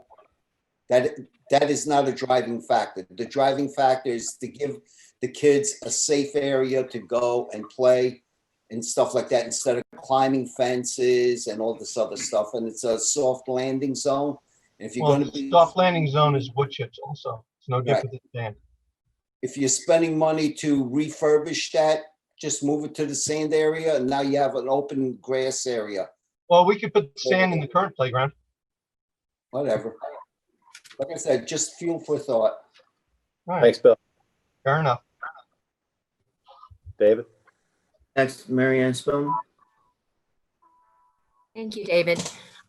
that is not a driving factor. The driving factor is to give the kids a safe area to go and play and stuff like that, instead of climbing fences and all this other stuff. And it's a soft landing zone. And if you're going to be soft landing zone is wood chips also. It's no different than sand. If you're spending money to refurbish that, just move it to the sand area, and now you have an open grass area. Well, we could put sand in the current playground. Whatever. Like I said, just fuel for thought. All right. Thanks, Bill. Fair enough. David? Next, Mary Ann Spillman. Thank you, David.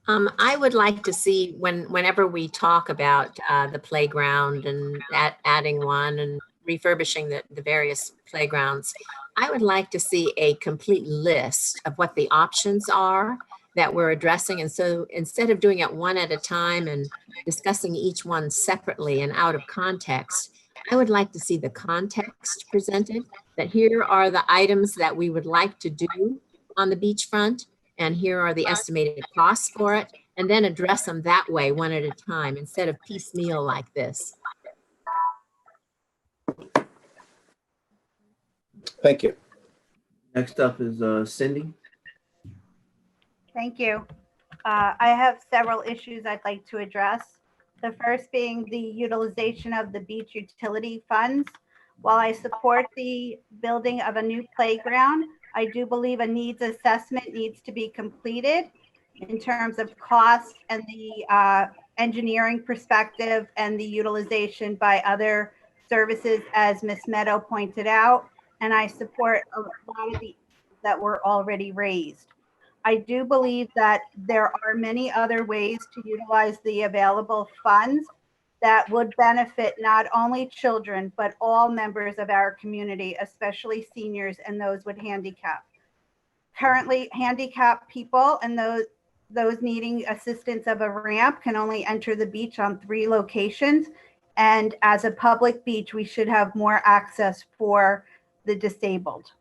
I would like to see whenever we talk about the playground and adding one and refurbishing the various playgrounds, I would like to see a complete list of what the options are that we're addressing. And so instead of doing it one at a time and discussing each one separately and out of context, I would like to see the context presented, that here are the items that we would like to do on the beachfront, and here are the estimated costs for it, and then address them that way, one at a time, instead of piecemeal like this. Thank you. Next up is Cindy. Thank you. I have several issues I'd like to address. The first being the utilization of the beach utility funds. While I support the building of a new playground, I do believe a needs assessment needs to be completed in terms of cost and the engineering perspective and the utilization by other services, as Ms. Meadow pointed out. And I support a lot of the that were already raised. I do believe that there are many other ways to utilize the available funds that would benefit not only children, but all members of our community, especially seniors and those with handicap. Currently, handicapped people and those needing assistance of a ramp can only enter the beach on 3 locations. And as a public beach, we should have more access for the disabled.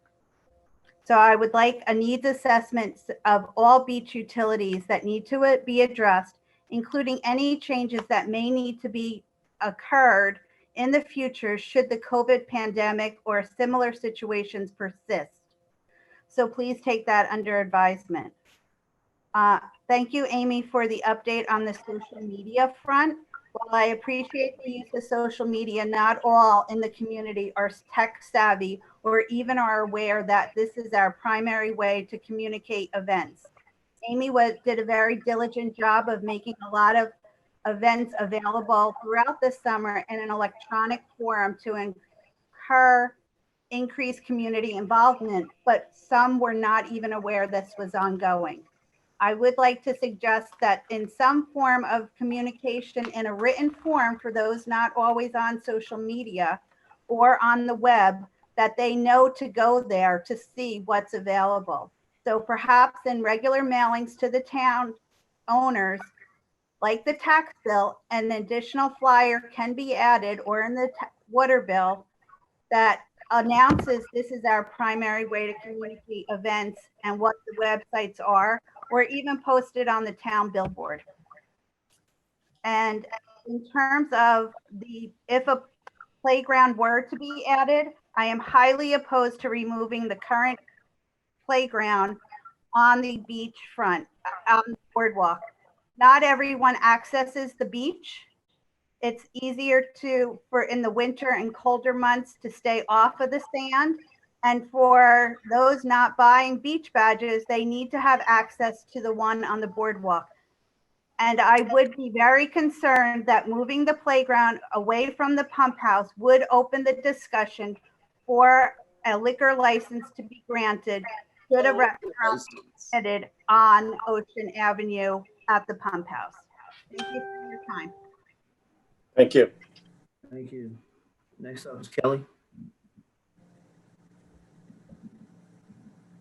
So I would like a needs assessment of all beach utilities that need to be addressed, including any changes that may need to be occurred in the future should the COVID pandemic or similar situations persist. So please take that under advisement. Thank you, Amy, for the update on the social media front. While I appreciate the use of social media, not all in the community are tech savvy or even are aware that this is our primary way to communicate events. Amy did a very diligent job of making a lot of events available throughout the summer in an electronic forum to increase community involvement, but some were not even aware this was ongoing. I would like to suggest that in some form of communication in a written form for those not always on social media or on the web, that they know to go there to see what's available. So perhaps in regular mailings to the town owners, like the tax bill, an additional flyer can be added, or in the water bill, that announces this is our primary way to communicate events and what the websites are, or even posted on the town billboard. And in terms of if a playground were to be added, I am highly opposed to removing the current playground on the beach front, on the boardwalk. Not everyone accesses the beach. It's easier for in the winter and colder months to stay off of the sand. And for those not buying beach badges, they need to have access to the one on the boardwalk. And I would be very concerned that moving the playground away from the pump house would open the discussion for a liquor license to be granted should a restaurant be permitted on Ocean Avenue at the pump house. Thank you for your time. Thank you. Thank you. Next up is Kelly.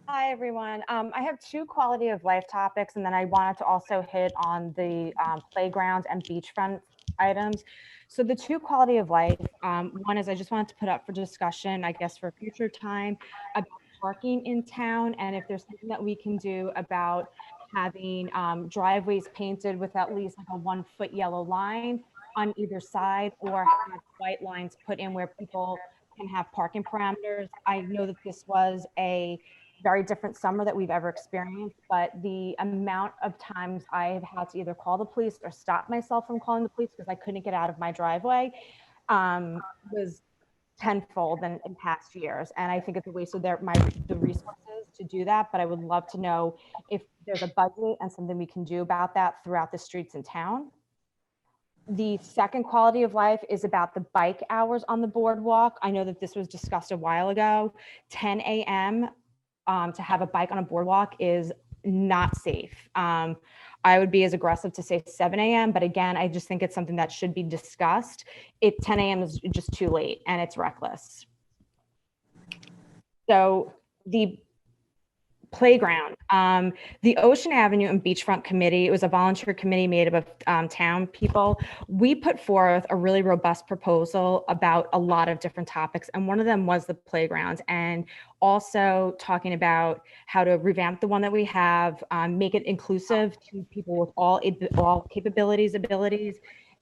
Hi, everyone. I have 2 quality of life topics, and then I wanted to also hit on the playground and beachfront items. So the 2 quality of life, one is I just wanted to put up for discussion, I guess, for a future time, about parking in town, and if there's something that we can do about having driveways painted with at least like a 1-foot yellow line on either side, or have white lines put in where people can have parking parameters. I know that this was a very different summer that we've ever experienced, but the amount of times I have had to either call the police or stop myself from calling the police because I couldn't get out of my driveway was tenfold in past years. And I think it's a waste of the resources to do that, but I would love to know if there's a budget and something we can do about that throughout the streets in town. The second quality of life is about the bike hours on the boardwalk. I know that this was discussed a while ago. 10 a.m. To have a bike on a boardwalk is not safe. I would be as aggressive to say 7 a.m. But again, I just think it's something that should be discussed. 10 a.m. is just too late and it's reckless. So the playground, the Ocean Avenue and Beachfront Committee, it was a volunteer committee made up of town people. We put forth a really robust proposal about a lot of different topics. And one of them was the playgrounds, and also talking about how to revamp the one that we have, make it inclusive to people with all capabilities, abilities.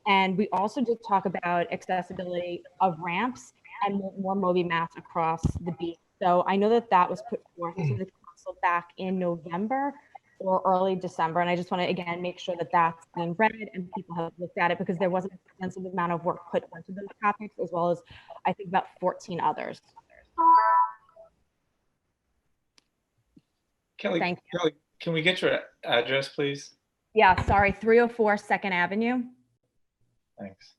And we also did talk about accessibility of ramps and more Moby mats across the beach. So I know that that was put forth to the council back in November or early December. And I just want to, again, make sure that that's been read and people have looked at it, because there was an extensive amount of work put into those topics, as well as I think about 14 others. Kelly, Thank you. Kelly, can we get your address, please? Yeah, sorry, 304 2nd Avenue. Thanks.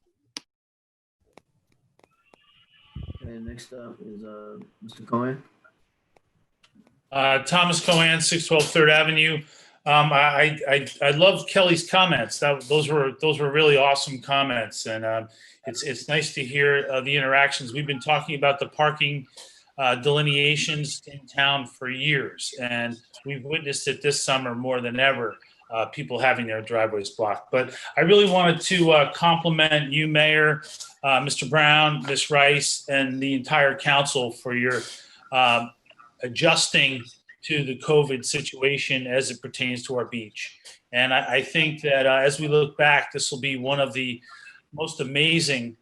And next up is Mr. Cohen. Thomas Cohen, 612 3rd Avenue. I loved Kelly's comments. Those were really awesome comments, and it's nice to hear the interactions. We've been talking about the parking delineations in town for years, and we've witnessed it this summer more than ever. People having their driveways blocked. But I really wanted to compliment you, Mayor, Mr. Brown, Ms. Rice, and the entire council for your adjusting to the COVID situation as it pertains to our beach. And I think that as we look back, this will be one of the most amazing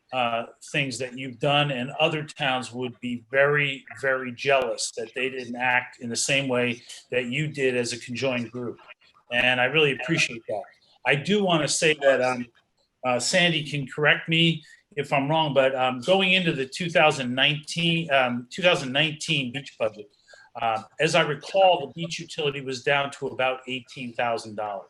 things that you've done, and other towns would be very, very jealous that they didn't act in the same way that you did as a conjoined group. And I really appreciate that. I do want to say that Sandy can correct me if I'm wrong, but going into the 2019 beach budget, as I recall, the beach utility was down to about $18,000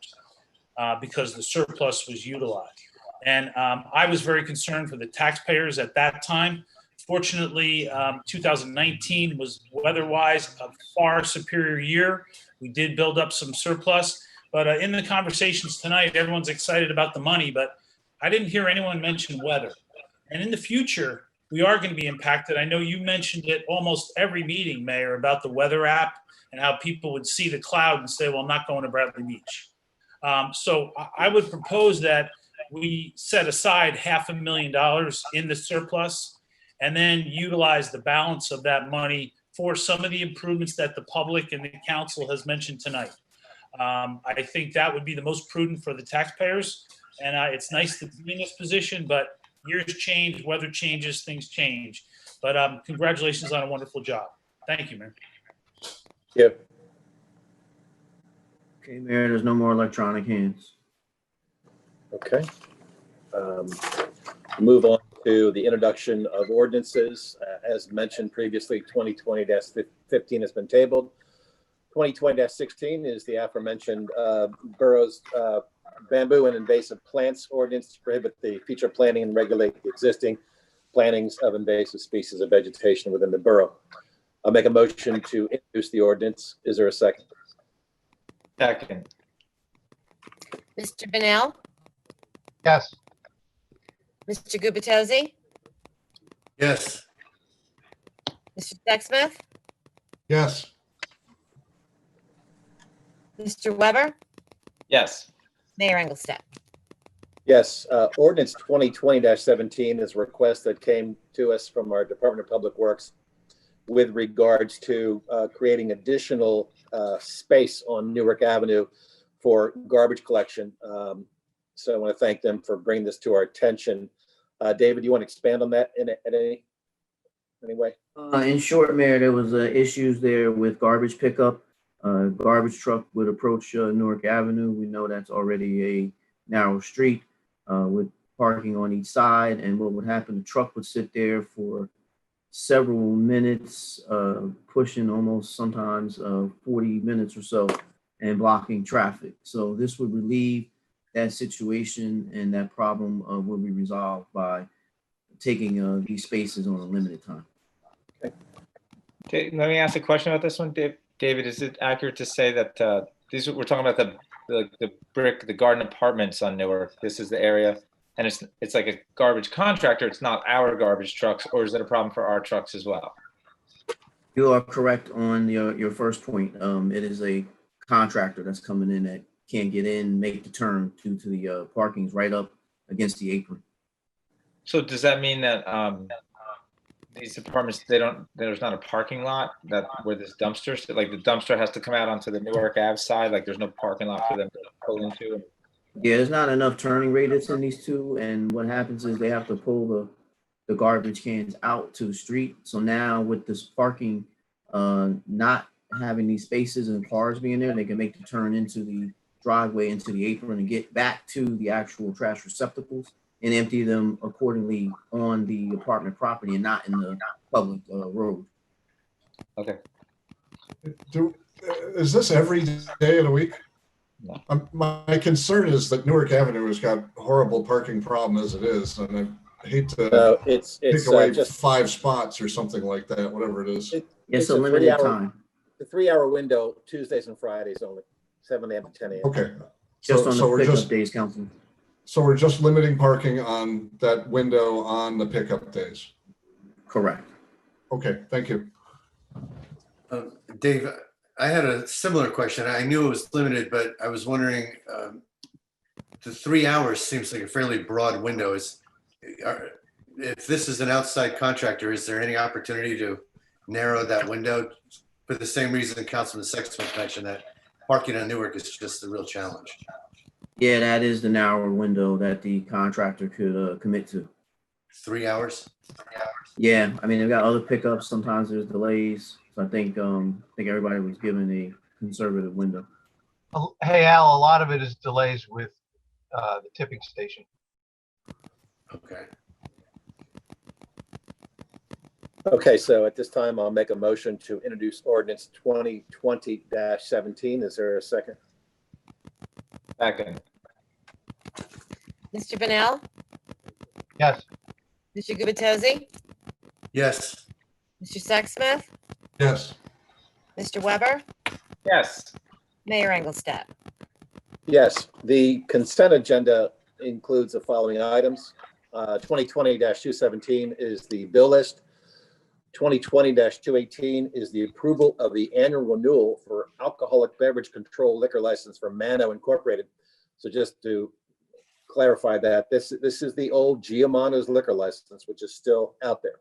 because the surplus was utilized. And I was very concerned for the taxpayers at that time. Fortunately, 2019 was weather-wise a far superior year. We did build up some surplus. But in the conversations tonight, everyone's excited about the money, but I didn't hear anyone mention weather. And in the future, we are going to be impacted. I know you mentioned it almost every meeting, Mayor, about the weather app and how people would see the cloud and say, well, I'm not going to Bradley Beach. So I would propose that we set aside $500,000 in the surplus and then utilize the balance of that money for some of the improvements that the public and the council has mentioned tonight. I think that would be the most prudent for the taxpayers. And it's nice to be in this position, but years change, weather changes, things change. But congratulations on a wonderful job. Thank you, Mayor. Yeah. Okay, Mayor, there's no more electronic hands. Okay. Move on to the introduction of ordinances. As mentioned previously, 2020-15 has been tabled. 2020-16 is the aforementioned borough's bamboo and invasive plants ordinance to prohibit the future planting and regulate the existing plantings of invasive species of vegetation within the borough. I'll make a motion to introduce the ordinance. Is there a second? Second. Mr. Bennell, Yes. Mr. Gubatose, Yes. Mr. Sexsmith, Yes. Mr. Weber, Yes. Mayor Engelstad. Yes, ordinance 2020-17 is a request that came to us from our Department of Public Works with regards to creating additional space on Newark Avenue for garbage collection. So I want to thank them for bringing this to our attention. David, do you want to expand on that in any way? In short, Mayor, there was issues there with garbage pickup. Garbage truck would approach Newark Avenue. We know that's already a narrow street with parking on each side. And what would happen, the truck would sit there for several minutes, pushing almost sometimes 40 minutes or so and blocking traffic. So this would relieve that situation, and that problem will be resolved by taking these spaces on a limited time. Let me ask a question about this one, David. Is it accurate to say that we're talking about the garden apartments on Newark. This is the area, and it's like a garbage contractor. It's not our garbage trucks, or is it a problem for our trucks as well? You are correct on your first point. It is a contractor that's coming in that can't get in, make the turn due to the parking's right up against the apron. So does that mean that these apartments, there's not a parking lot where this dumpster, like the dumpster has to come out onto the Newark Ave side, like there's no parking lot for them to pull into? Yeah, there's not enough turning radius in these two, and what happens is they have to pull the garbage cans out to the street. So now with this parking, not having these spaces and cars being there, they can make the turn into the driveway, into the apron, and get back to the actual trash receptacles and empty them accordingly on the apartment property and not in the public road. Okay. Is this every day of the week? No. My concern is that Newark Avenue has got horrible parking problem as it is, and I hate to take away just 5 spots or something like that, whatever it is. It's a limited time. The 3-hour window, Tuesdays and Fridays only, 7 a.m. to 10 a.m. Okay. Just on the we're pickup just days, Council. So we're just limiting parking on that window on the pickup days. Correct. Okay, thank you. Dave, I had a similar question. I knew it was limited, but I was wondering, the 3 hours seems like a fairly broad window. If this is an outside contractor, is there any opportunity to narrow that window for the same reason Councilman Sexsmith mentioned, that parking on Newark is just a real challenge? Yeah, that is the narrower window that the contractor could commit to. 3 hours? Yeah, I mean, they've got other pickups. Sometimes there's delays. So I think everybody was given a conservative window. Hey, Al, a lot of it is delays with the tipping station. Okay. Okay, so at this time, I'll make a motion to introduce ordinance 2020-17. Is there a second? Second. Mr. Bennell? Yes. Mr. Gubatose? Yes. Mr. Sexsmith? Yes. Mr. Weber? Yes. Mayor Engelstad? Yes, the consent agenda includes the following items. 2020-217 is the bill list. 2020-218 is the approval of the annual renewal for alcoholic beverage control liquor license for Mano Incorporated. So just to clarify that, this is the old Giamano's liquor license, which is still out there.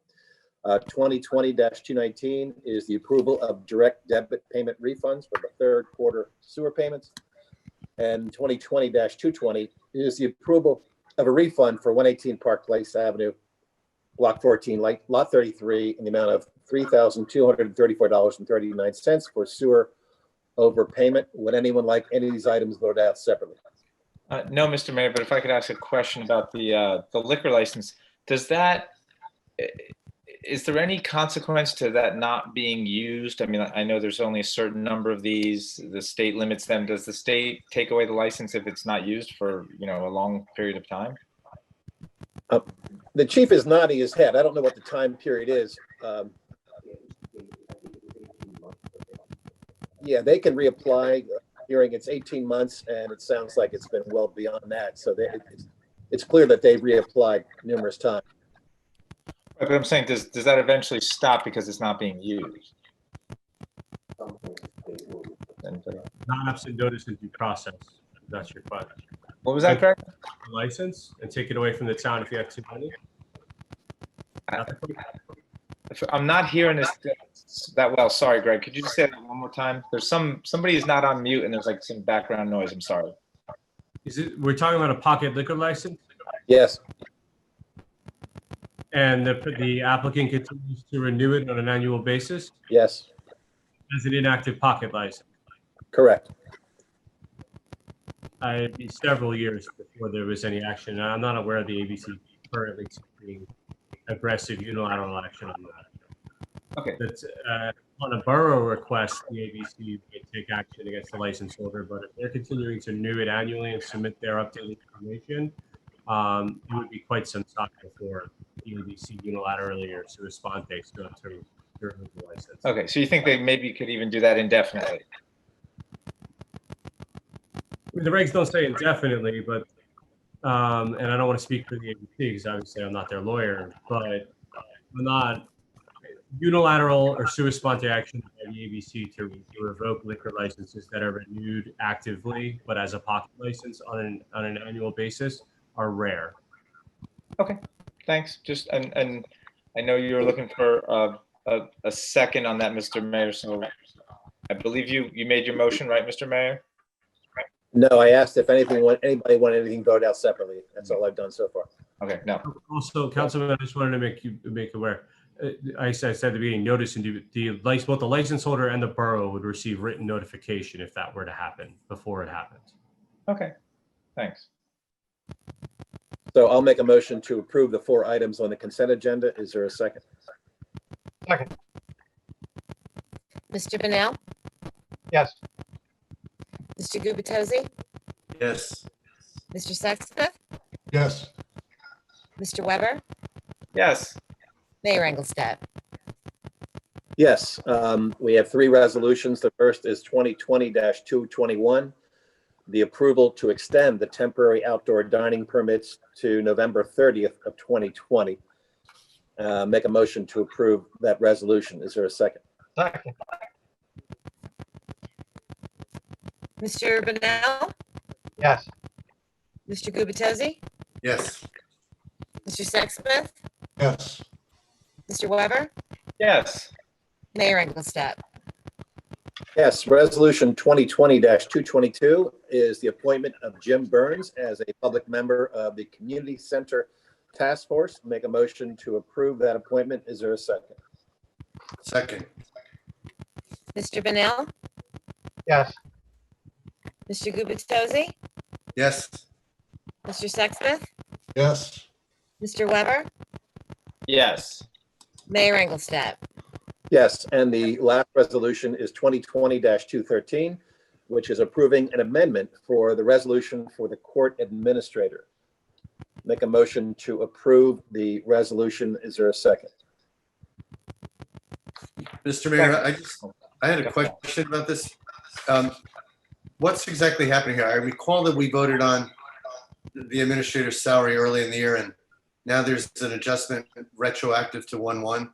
2020-219 is the approval of direct debit payment refunds for the third quarter sewer payments. And 2020-220 is the approval of a refund for 118 Park Place Avenue, Block 14, Lot 33, in the amount of $3,234.39 for sewer overpayment. Would anyone like any of these items voted out separately? No, Mr. Mayor, but if I could ask a question about the liquor license, is there any consequence to that not being used? I mean, I know there's only a certain number of these. The state limits them. Does the state take away the license if it's not used for, a long period of time? The chief is nodding his head. I don't know what the time period is. Yeah, they can reapply. Hearing it's 18 months, and it sounds like it's been well beyond that. So it's clear that they've reapplied numerous times. But I'm saying, does that eventually stop because it's not being used? Non-absent notice is due process. That's your question. What was that, Greg? License and take it away from the town if you have too many. I'm not hearing this that well. Sorry, Greg. Could you just say that one more time? There's somebody is not on mute and there's like some background noise. I'm sorry. We're talking about a pocket liquor license? Yes. And the applicant continues to renew it on an annual basis? Yes. As an inactive pocket license? Correct. It'd be several years before there was any action. I'm not aware of the ABC currently taking aggressive unilateral action on that. Okay. That's on a borough request, the ABC would take action against the license holder, but if they're continuing to renew it annually and submit their updated information, it would be quite some time before the ABC unilaterally or sua sponte to remove the license. Okay, so you think they maybe could even do that indefinitely? The regs don't say indefinitely, but, and I don't want to speak for the ABC because obviously I'm not their lawyer, but I'm not unilateral or sua sponte action by the ABC to revoke liquor licenses that are renewed actively, but as a pocket license on an annual basis are rare. Okay, thanks. Just, and I know you were looking for a second on that, Mr. Mayor, so I believe you made your motion, right, Mr. Mayor? No, I asked if anybody wanted anything voted out separately. That's all I've done so far. Okay, no. Also, Councilman, I just wanted to make aware. I said at the beginning, notice and both the license holder and the borough would receive written notification if that were to happen before it happens. Okay, thanks. So I'll make a motion to approve the 4 items on the consent agenda. Is there a second? Second. Mr. Bennell, Yes. Mr. Gubatose, Yes. Mr. Sexsmith, Yes. Mr. Weber, Yes. Mayor Engelstad. Yes, we have 3 resolutions. The first is 2020-221, the approval to extend the temporary outdoor dining permits to November 30th of 2020. Make a motion to approve that resolution. Is there a second? Second. Mr. Bennell, Yes. Mr. Gubatose, Yes. Mr. Sexsmith, Yes. Mr. Weber, Yes. Mayor Engelstad. Yes, resolution 2020-222 is the appointment of Jim Burns as a public member of the Community Center Task Force. Make a motion to approve that appointment. Is there a second? Second. Mr. Bennell, Yes. Mr. Gubatose, Yes. Mr. Sexsmith, Yes. Mr. Weber, Yes. Mayor Engelstad. Yes, and the last resolution is 2020-213, which is approving an amendment for the resolution for the court administrator. Make a motion to approve the resolution. Is there a second? Mr. Mayor, I had a question about this. What's exactly happening here? I recall that we voted on the administrator's salary early in the year, and now there's an adjustment retroactive to 1/1.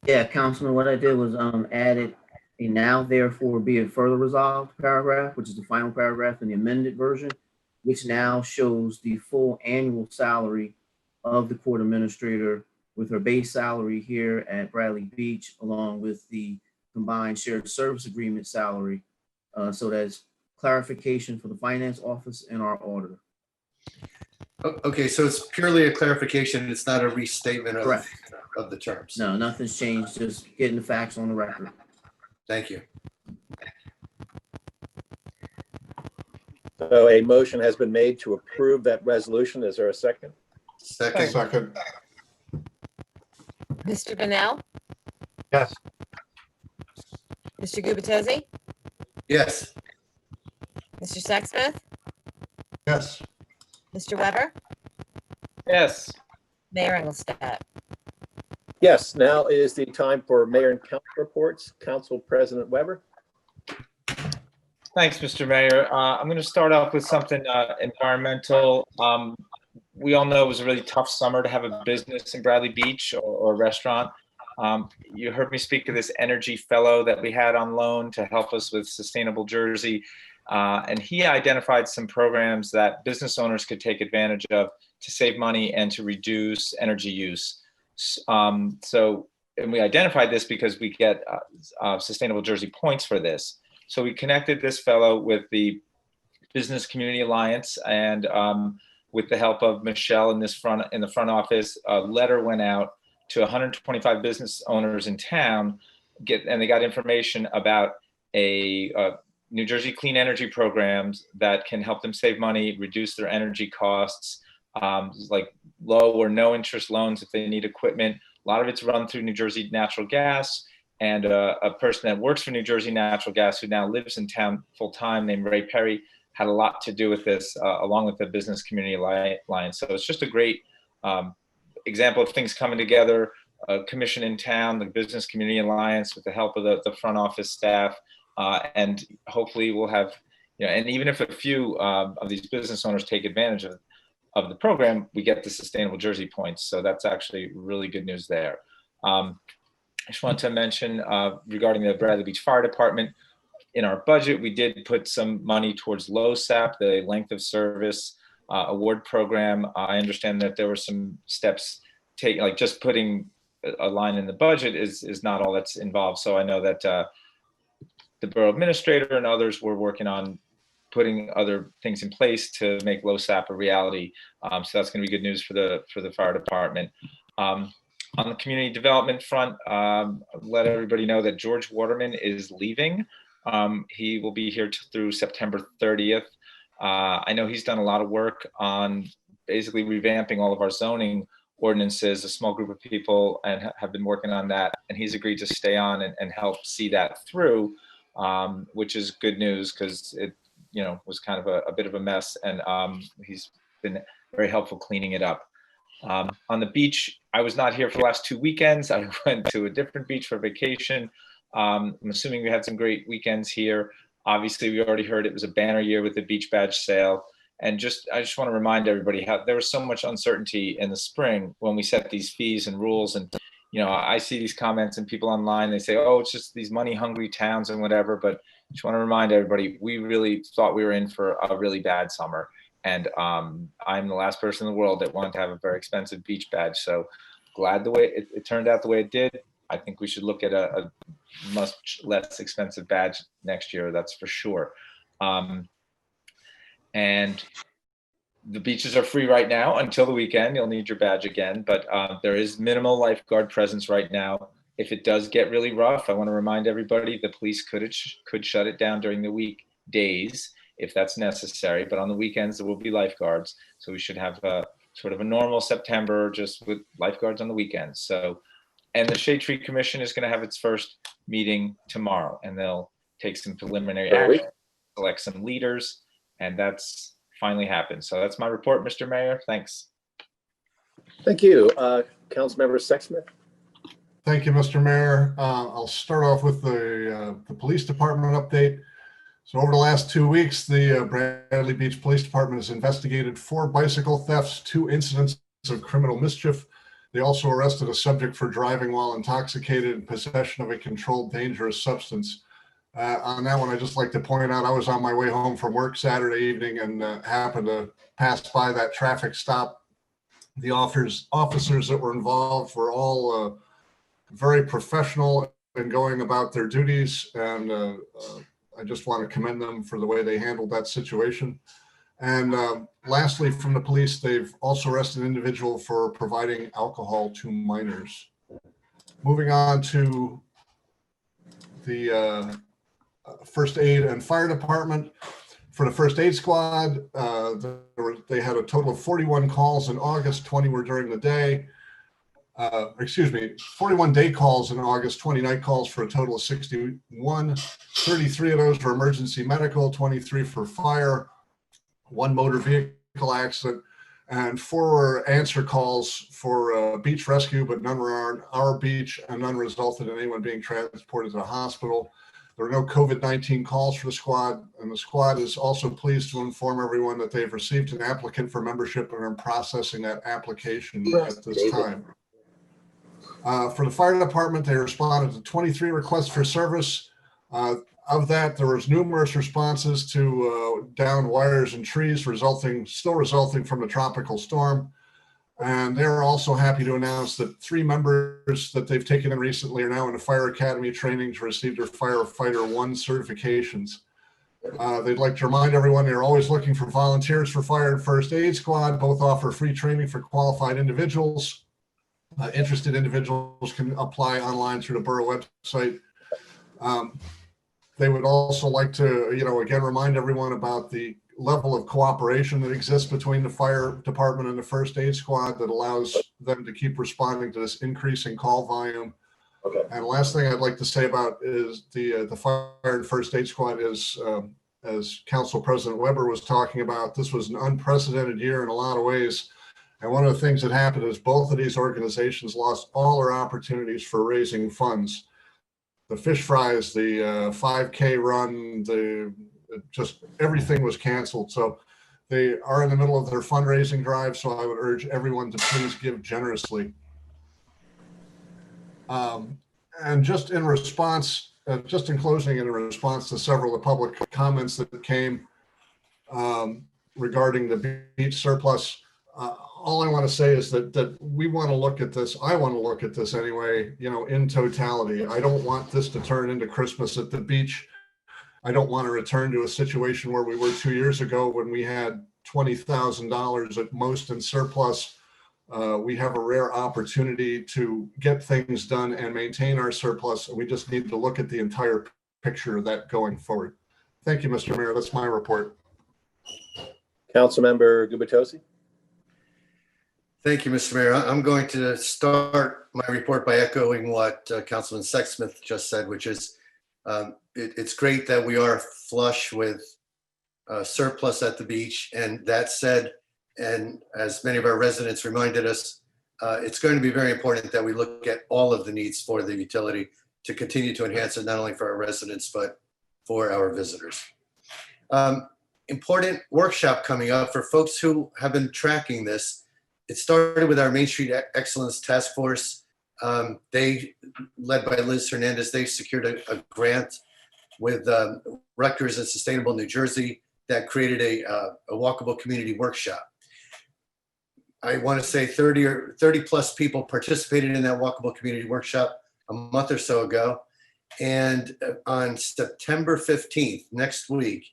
Yeah, Councilman, what I did was added a now therefore be it further resolved paragraph, which is the final paragraph in the amended version, which now shows the full annual salary of the court administrator with her base salary here at Bradley Beach, along with the combined shared service agreement salary. So that's clarification for the finance office and our auditor. Okay, so it's purely a clarification. It's not a restatement of the terms. No, nothing's changed, just getting the facts on the record. Thank you. So a motion has been made to approve that resolution. Is there a second? Second. Second. Mr. Bennell, Yes. Mr. Gubatose, Yes. Mr. Sexsmith, Yes. Mr. Weber, Yes. Mayor Engelstad. Yes, now is the time for mayor and council reports. Council President Weber. Thanks, Mr. Mayor. I'm going to start off with something environmental. We all know it was a really tough summer to have a business in Bradley Beach or a restaurant. You heard me speak to this energy fellow that we had on loan to help us with Sustainable Jersey. And he identified some programs that business owners could take advantage of to save money and to reduce energy use. And we identified this because we get Sustainable Jersey points for this. So we connected this fellow with the Business Community Alliance, and with the help of Michelle in the front office, a letter went out to 125 business owners in town, and they got information about a New Jersey clean energy programs that can help them save money, reduce their energy costs, like low or no interest loans if they need equipment. A lot of it's run through New Jersey Natural Gas, and a person that works for New Jersey Natural Gas who now lives in town full time named Ray Perry had a lot to do with this, along with the Business Community Alliance. So it's just a great example of things coming together. A commission in town, the Business Community Alliance, with the help of the front office staff, and hopefully we'll have you know, and even if a few of these business owners take advantage of the program, we get the sustainable Jersey points. So that's actually really good news there. I just want to mention regarding the Bradley Beach Fire Department, in our budget, we did put some money towards LOSAP, the length of service award program. I understand that there were some steps taken, like just putting a line in the budget is not all that's involved. So I know that the borough administrator and others were working on putting other things in place to make LOSAP a reality. So that's going to be good news for the fire department. On the community development front, let everybody know that George Waterman is leaving. He will be here through September 30th. I know he's done a lot of work on basically revamping all of our zoning ordinances, a small group of people, and have been working on that. And he's agreed to stay on and help see that through, which is good news because it, you know, was kind of a bit of a mess, and he's been very helpful cleaning it up. On the beach, I was not here for the last 2 weekends. I went to a different beach for vacation. I'm assuming we had some great weekends here. Obviously, we already heard it was a banner year with the beach badge sale. And I just want to remind everybody how there was so much uncertainty in the spring when we set these fees and rules. And, you know, I see these comments and people online, they say, oh, it's just these money hungry towns and whatever. But I just want to remind everybody, we really thought we were in for a really bad summer. And I'm the last person in the world that wanted to have a very expensive beach badge. So glad the way it turned out the way it did. I think we should look at a much less expensive badge next year, that's for sure. And the beaches are free right now until the weekend. You'll need your badge again, but there is minimal lifeguard presence right now. If it does get really rough, I want to remind everybody the police could shut it down during the weekdays if that's necessary, but on the weekends there will be lifeguards. So we should have sort of a normal September just with lifeguards on the weekends. So, and the Shade Tree Commission is going to have its first meeting tomorrow, and they'll take some preliminary action, select some leaders, and that's finally happened. So that's my report, Mr. Mayor. Thanks. Thank you. Councilmember Sexsmith. Thank you, Mr. Mayor. I'll start off with the police department update. So over the last 2 weeks, the Bradley Beach Police Department has investigated 4 bicycle thefts, 2 incidents of criminal mischief. They also arrested a subject for driving while intoxicated in possession of a controlled dangerous substance. On that one, I'd just like to point out, I was on my way home from work Saturday evening and happened to pass by that traffic stop. The officers that were involved were all very professional in going about their duties, and I just want to commend them for the way they handled that situation. And lastly, from the police, they've also arrested an individual for providing alcohol to minors. Moving on to the first aid and fire department. For the first aid squad, they had a total of 41 calls in August, 20 were during the day. 41 day calls in August, 20 night calls for a total of 61. 33 of those were emergency medical, 23 for fire, 1 motor vehicle accident, and 4 were answer calls for beach rescue, but none were on our beach and none resulted in anyone being transported to the hospital. There were no COVID-19 calls for the squad, and the squad is also pleased to inform everyone that they've received an applicant for membership and are processing that application at this time. For the fire department, they responded to 23 requests for service. Of that, there was numerous responses to downed wires and trees still resulting from the tropical storm. And they're also happy to announce that 3 members that they've taken in recently are now in the fire academy training to receive their Firefighter 1 certifications. They'd like to remind everyone they're always looking for volunteers for fire and first aid squad. Both offer free training for qualified individuals. Interested individuals can apply online through the borough website. They would also like to, again, remind everyone about the level of cooperation that exists between the fire department and the first aid squad that allows them to keep responding to this increasing call volume. Okay. And last thing I'd like to say about is the fire and first aid squad is, as Council President Weber was talking about, this was an unprecedented year in a lot of ways. And one of the things that happened is both of these organizations lost all their opportunities for raising funds. The fish fries, the 5K run, just everything was canceled. So they are in the middle of their fundraising drive. So I would urge everyone to please give generously. And just in response, just in closing, in response to several of the public comments that came regarding the beach surplus, all I want to say is that we want to look at this. I want to look at this anyway, in totality. I don't want this to turn into Christmas at the beach. I don't want to return to a situation where we were 2 years ago when we had $20,000 at most in surplus. We have a rare opportunity to get things done and maintain our surplus. And we just need to look at the entire picture of that going forward. Thank you, Mr. Mayor. That's my report. Councilmember Gubitosi. Thank you, Mr. Mayor. I'm going to start my report by echoing what Councilman Sexsmith just said, which is it's great that we are flush with surplus at the beach. And that said, and as many of our residents reminded us, it's going to be very important that we look at all of the needs for the utility to continue to enhance it, not only for our residents, but for our visitors. Important workshop coming up for folks who have been tracking this. It started with our Main Street Excellence Task Force. They, led by Liz Hernandez, they secured a grant with Rutgers and Sustainable New Jersey that created a walkable community workshop. I want to say 30 plus people participated in that walkable community workshop a month or so ago. And on September 15th, next week,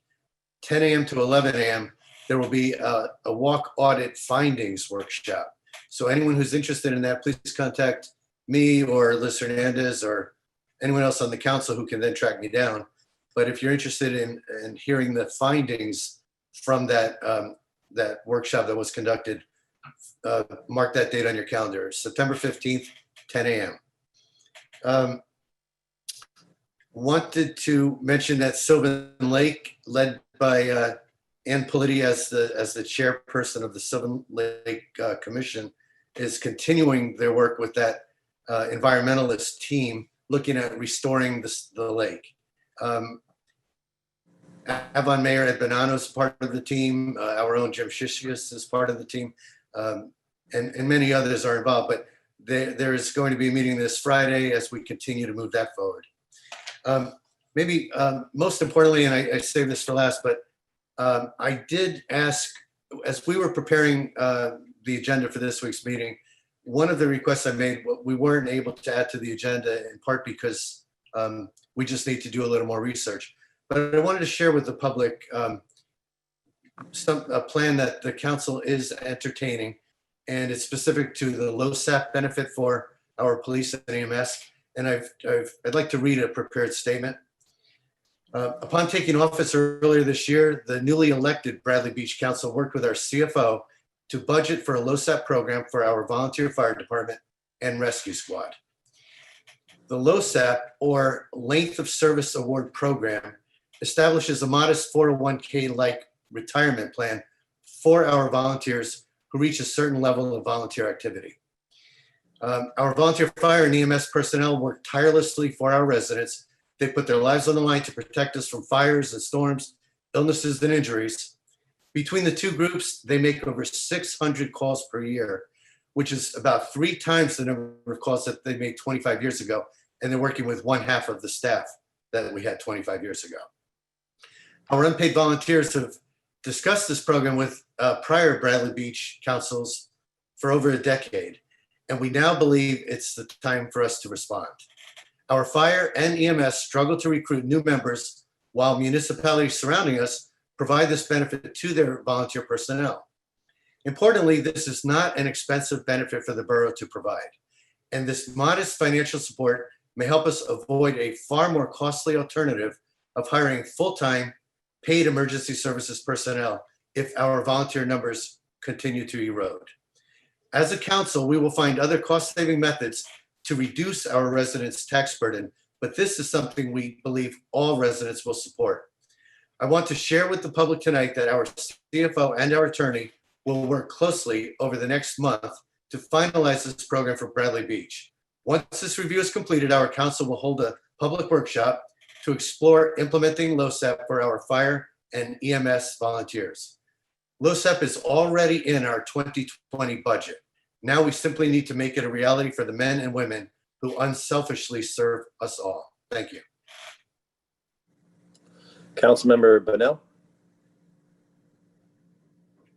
10 a.m. to 11 a.m., there will be a walk audit findings workshop. So anyone who's interested in that, please contact me or Liz Hernandez or anyone else on the council who can then track me down. But if you're interested in hearing the findings from that workshop that was conducted, mark that date on your calendar, September 15th, 10 a.m. Wanted to mention that Sylvan Lake, led by Ann Politi as the chairperson of the Sylvan Lake Commission, is continuing their work with that environmentalist team, looking at restoring the lake. Avon Mayor Ed Bonanno is part of the team. Our own Jim Shishius is part of the team, and many others are involved. But there is going to be a meeting this Friday as we continue to move that forward. Maybe most importantly, and I saved this for last, but I did ask, as we were preparing the agenda for this week's meeting, one of the requests I made, we weren't able to add to the agenda in part because we just need to do a little more research. But I wanted to share with the public a plan that the council is entertaining, and it's specific to the LoSAP benefit for our police and EMS. And I'd like to read a prepared statement. Upon taking office earlier this year, the newly elected Bradley Beach Council worked with our CFO to budget for a LoSAP program for our volunteer fire department and rescue squad. The LoSAP, or Length of Service Award Program, establishes a modest 401k-like retirement plan for our volunteers who reach a certain level of volunteer activity. Our volunteer fire and EMS personnel work tirelessly for our residents. They put their lives on the line to protect us from fires and storms, illnesses and injuries. Between the two groups, they make over 600 calls per year, which is about 3 times the number of calls that they made 25 years ago. And they're working with 1/2 of the staff that we had 25 years ago. Our unpaid volunteers have discussed this program with prior Bradley Beach councils for over a decade. And we now believe it's the time for us to respond. Our fire and EMS struggle to recruit new members while municipalities surrounding us provide this benefit to their volunteer personnel. Importantly, this is not an expensive benefit for the borough to provide. And this modest financial support may help us avoid a far more costly alternative of hiring full-time paid emergency services personnel if our volunteer numbers continue to erode. As a council, we will find other cost-saving methods to reduce our residents' tax burden, but this is something we believe all residents will support. I want to share with the public tonight that our CFO and our attorney will work closely over the next month to finalize this program for Bradley Beach. Once this review is completed, our council will hold a public workshop to explore implementing LoSAP for our fire and EMS volunteers. LoSAP is already in our 2020 budget. Now we simply need to make it a reality for the men and women who unselfishly serve us all. Thank you. Councilmember Bonnell?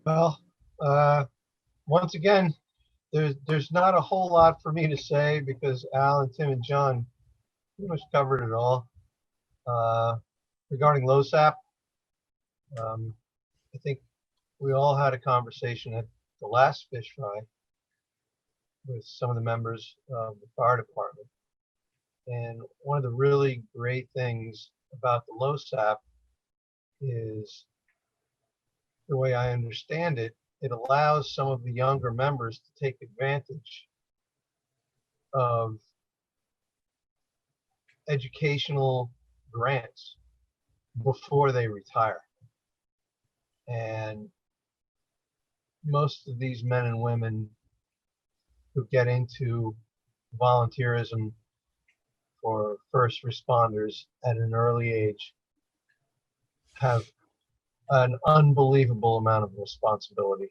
Well, once again, there's not a whole lot for me to say because Al and Tim and John pretty much covered it all. Regarding LoSAP, I think we all had a conversation at the last fish fry with some of the members of the fire department. And one of the really great things about the LoSAP is, the way I understand it, it allows some of the younger members to take advantage of educational grants before they retire. And most of these men and women who get into volunteerism for first responders at an early age have an unbelievable amount of responsibility.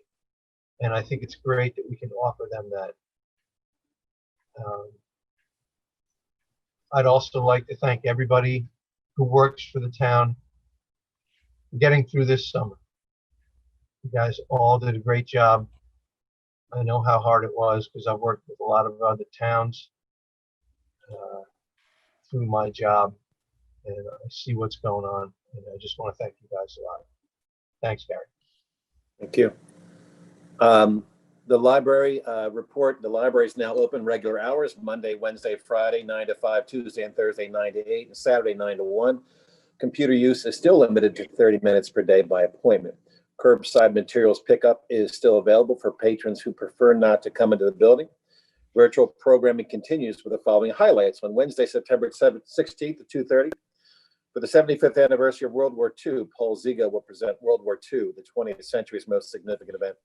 And I think it's great that we can offer them that. I'd also like to thank everybody who works for the town for getting through this summer. You guys all did a great job. I know how hard it was because I've worked with a lot of other towns through my job, and I see what's going on. And I just want to thank you guys a lot. Thanks, Gary. Thank you. The library report, the library is now open regular hours, Monday, Wednesday, Friday, 9 to 5, Tuesday and Thursday, 9 to 8, and Saturday, 9 to 1. Computer use is still limited to 30 minutes per day by appointment. Curbside materials pickup is still available for patrons who prefer not to come into the building. Virtual programming continues with the following highlights. On Wednesday, September 16th at 2:30, for the 75th anniversary of World War II, Paul Ziga will present World War II, the 20th century's most significant event.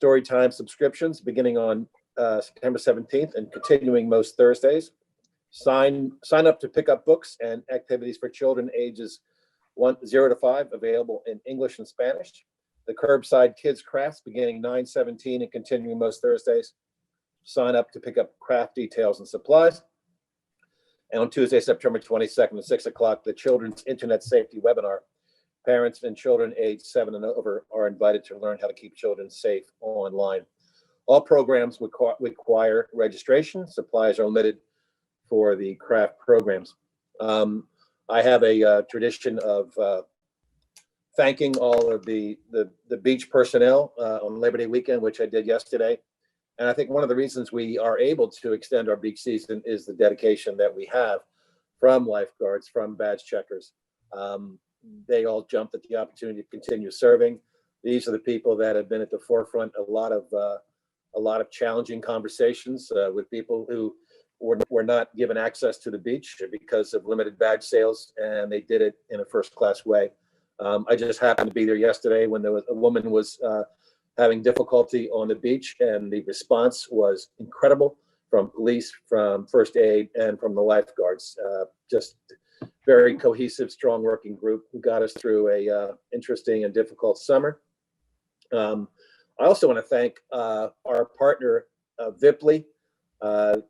Storytime subscriptions beginning on September 17th and continuing most Thursdays. Sign up to pick up books and activities for children ages 0 to 5 available in English and Spanish. The Curbside Kids Crafts beginning 9/17 and continuing most Thursdays. Sign up to pick up craft details and supplies. And on Tuesday, September 22nd at 6 o'clock, the Children's Internet Safety Webinar. Parents and children aged 7 and over are invited to learn how to keep children safe online. All programs require registration. Supplies are limited for the craft programs. I have a tradition of thanking all of the beach personnel on Labor Day weekend, which I did yesterday. And I think one of the reasons we are able to extend our beach season is the dedication that we have from lifeguards, from badge checkers. They all jumped at the opportunity to continue serving. These are the people that have been at the forefront of a lot of challenging conversations with people who were not given access to the beach because of limited badge sales, and they did it in a first-class way. I just happened to be there yesterday when there was a woman was having difficulty on the beach, and the response was incredible from police, from first aid, and from the lifeguards. Just very cohesive, strong working group who got us through a interesting and difficult summer. I also want to thank our partner, Vipley.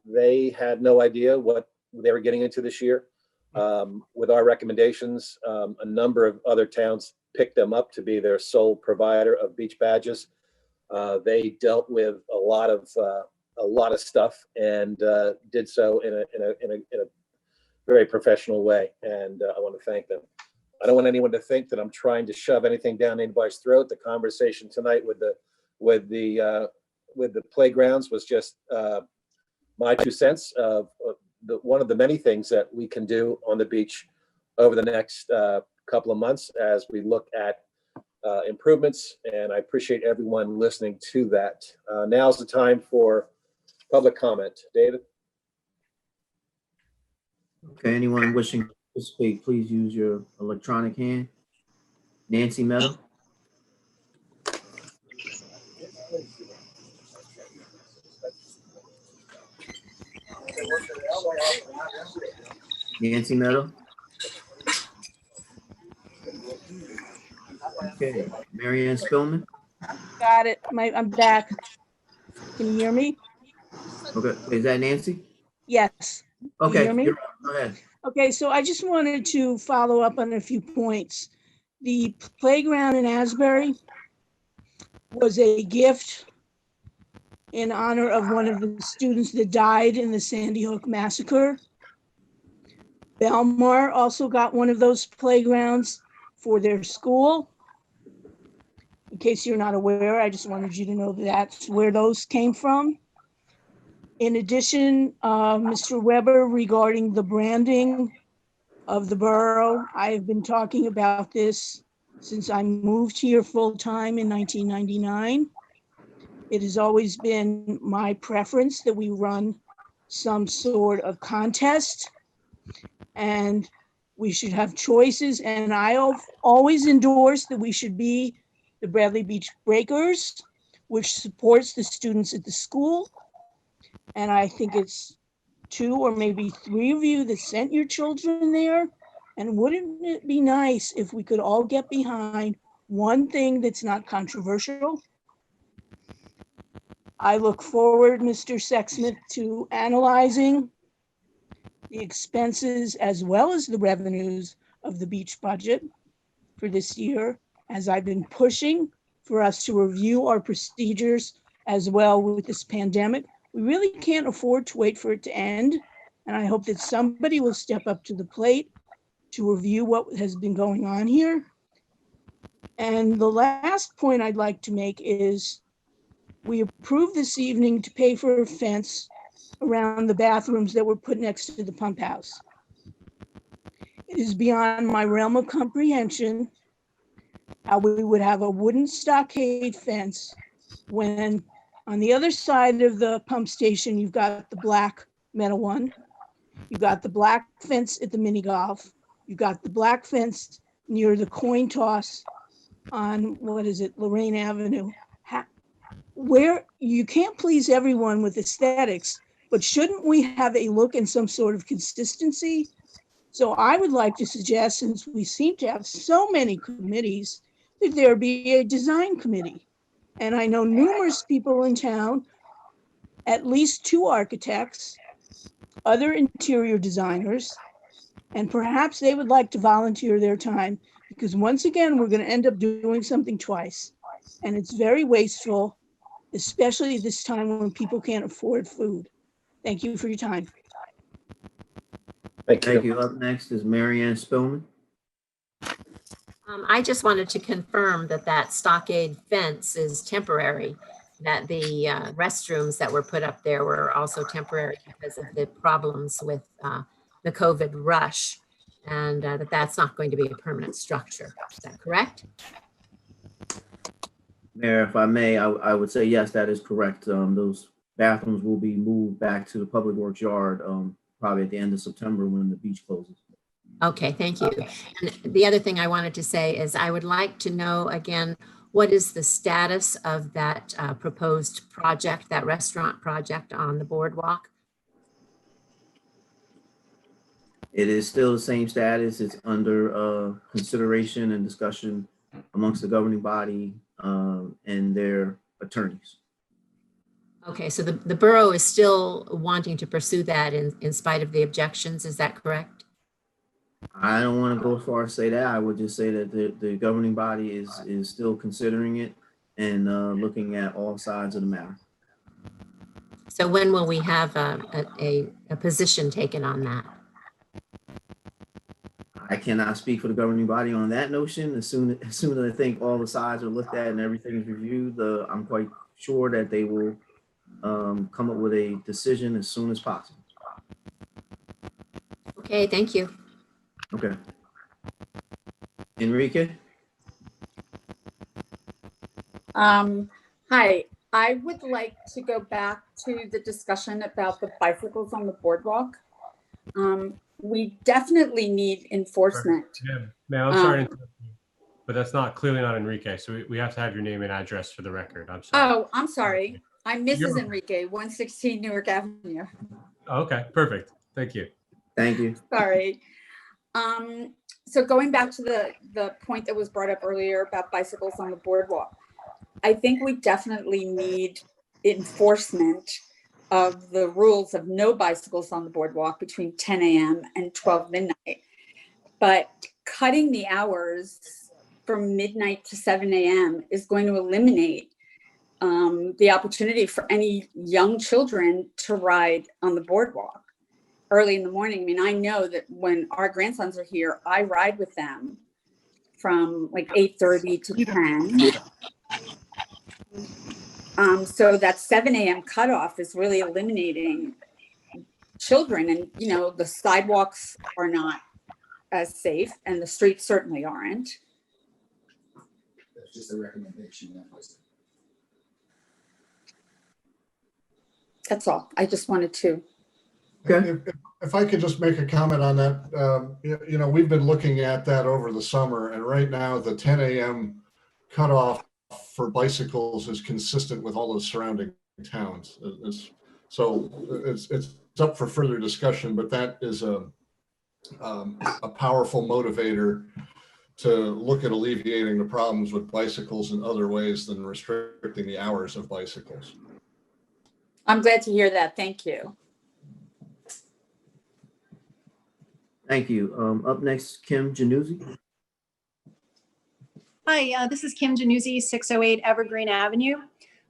They had no idea what they were getting into this year. With our recommendations, a number of other towns picked them up to be their sole provider of beach badges. They dealt with a lot of stuff and did so in a very professional way, and I want to thank them. I don't want anyone to think that I'm trying to shove anything down anybody's throat. The conversation tonight with the playgrounds was just my 2 cents of one of the many things that we can do on the beach over the next couple of months as we look at improvements, and I appreciate everyone listening to that. Now's the time for public comment. David? Okay, anyone wishing to participate, please use your electronic hand. Nancy Meadow? Nancy Meadow? Okay, Mary Ann Spillman. Got it. I'm back. Can you hear me? Okay, is that Nancy? Yes. Can you Okay, hear me? you're on. Go ahead. Okay, so I just wanted to follow up on a few points. The playground in Asbury was a gift in honor of one of the students that died in the Sandy Hook massacre. Belmar also got one of those playgrounds for their school. In case you're not aware, I just wanted you to know that's where those came from. In addition, Mr. Weber, regarding the branding of the borough, I have been talking about this since I moved here full-time in 1999. It has always been my preference that we run some sort of contest, and we should have choices. And I always endorse that we should be the Bradley Beach Breakers, which supports the students at the school. And I think it's 2 or maybe 3 of you that sent your children there. And wouldn't it be nice if we could all get behind one thing that's not controversial? I look forward, Mr. Sexsmith, to analyzing the expenses as well as the revenues of the beach budget for this year, as I've been pushing for us to review our procedures as well with this pandemic. We really can't afford to wait for it to end. And I hope that somebody will step up to the plate to review what has been going on here. And the last point I'd like to make is we approved this evening to pay for a fence around the bathrooms that were put next to the pump house. It is beyond my realm of comprehension how we would have a wooden stockade fence when on the other side of the pump station, you've got the black metal one. You've got the black fence at the mini golf. You've got the black fence near the coin toss on, what is it, Lorraine Avenue. Where you can't please everyone with aesthetics, but shouldn't we have a look and some sort of consistency? So I would like to suggest, since we seem to have so many committees, that there be a design committee. And I know numerous people in town, at least 2 architects, other interior designers, and perhaps they would like to volunteer their time, because once again, we're going to end up doing something twice. And it's very wasteful, especially this time when people can't afford food. Thank you for your time. Thank Thank you. you. Up next is Mary Ann Spillman. I just wanted to confirm that that stockade fence is temporary, that the restrooms that were put up there were also temporary because of the problems with the COVID rush, and that's not going to be a permanent structure. Is that correct? Mayor, if I may, I would say, yes, that is correct. Those bathrooms will be moved back to the Public Works yard probably at the end of September when the beach closes. Okay, thank you. And the other thing I wanted to say is I would like to know again, what is the status of that proposed project, that restaurant project on the boardwalk? It is still the same status. It's under consideration and discussion amongst the governing body and their attorneys. Okay, so the borough is still wanting to pursue that in spite of the objections, is that correct? I don't want to go as far as say that. I would just say that the governing body is still considering it and looking at all sides of the matter. So when will we have a position taken on that? I cannot speak for the governing body on that notion. As soon as I think all the sides are looked at and everything is reviewed, I'm quite sure that they will come up with a decision as soon as possible. Okay, thank you. Okay. Enrique? Hi, I would like to go back to the discussion about the bicycles on the boardwalk. We definitely need enforcement. Ma'am, I'm sorry to interrupt you, but that's clearly not Enrique. So we have to have your name and address for the record. I'm sorry. Oh, I'm sorry. I'm Mrs. You're- Enrique, 116 Newark Avenue. Okay, perfect. Thank you. Thank you. Sorry. So going back to the point that was brought up earlier about bicycles on the boardwalk, I think we definitely need enforcement of the rules of no bicycles on the boardwalk between 10 a.m. and 12 midnight. But cutting the hours from midnight to 7 a.m. is going to eliminate the opportunity for any young children to ride on the boardwalk early in the morning. I mean, I know that when our grandsons are here, I ride with them from like 8:30 to 10. So that 7 a.m. cutoff is really eliminating children. And, you know, the sidewalks are not as safe and the streets certainly aren't. That's just a recommendation. That's all. I just wanted to. Okay. If I could just make a comment on that, you know, we've been looking at that over the summer, and right now the 10 a.m. cutoff for bicycles is consistent with all the surrounding towns. So it's up for further discussion, but that is a powerful motivator to look at alleviating the problems with bicycles in other ways than restricting the hours of bicycles. I'm glad to hear that. Thank you. Thank you. Up next, Kim Januzzi. Hi, this is Kim Januzzi, 608 Evergreen Avenue.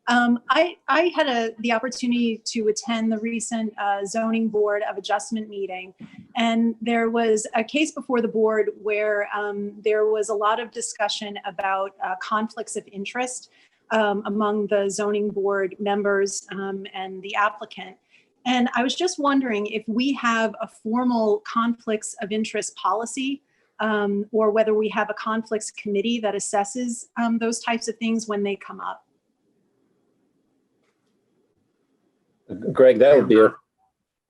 I had the opportunity to attend the recent Zoning Board of Adjustment meeting, and there was a case before the board where there was a lot of discussion about conflicts of interest among the zoning board members and the applicant. And I was just wondering if we have a formal conflicts of interest policy or whether we have a conflicts committee that assesses those types of things when they come up. Greg, that would be a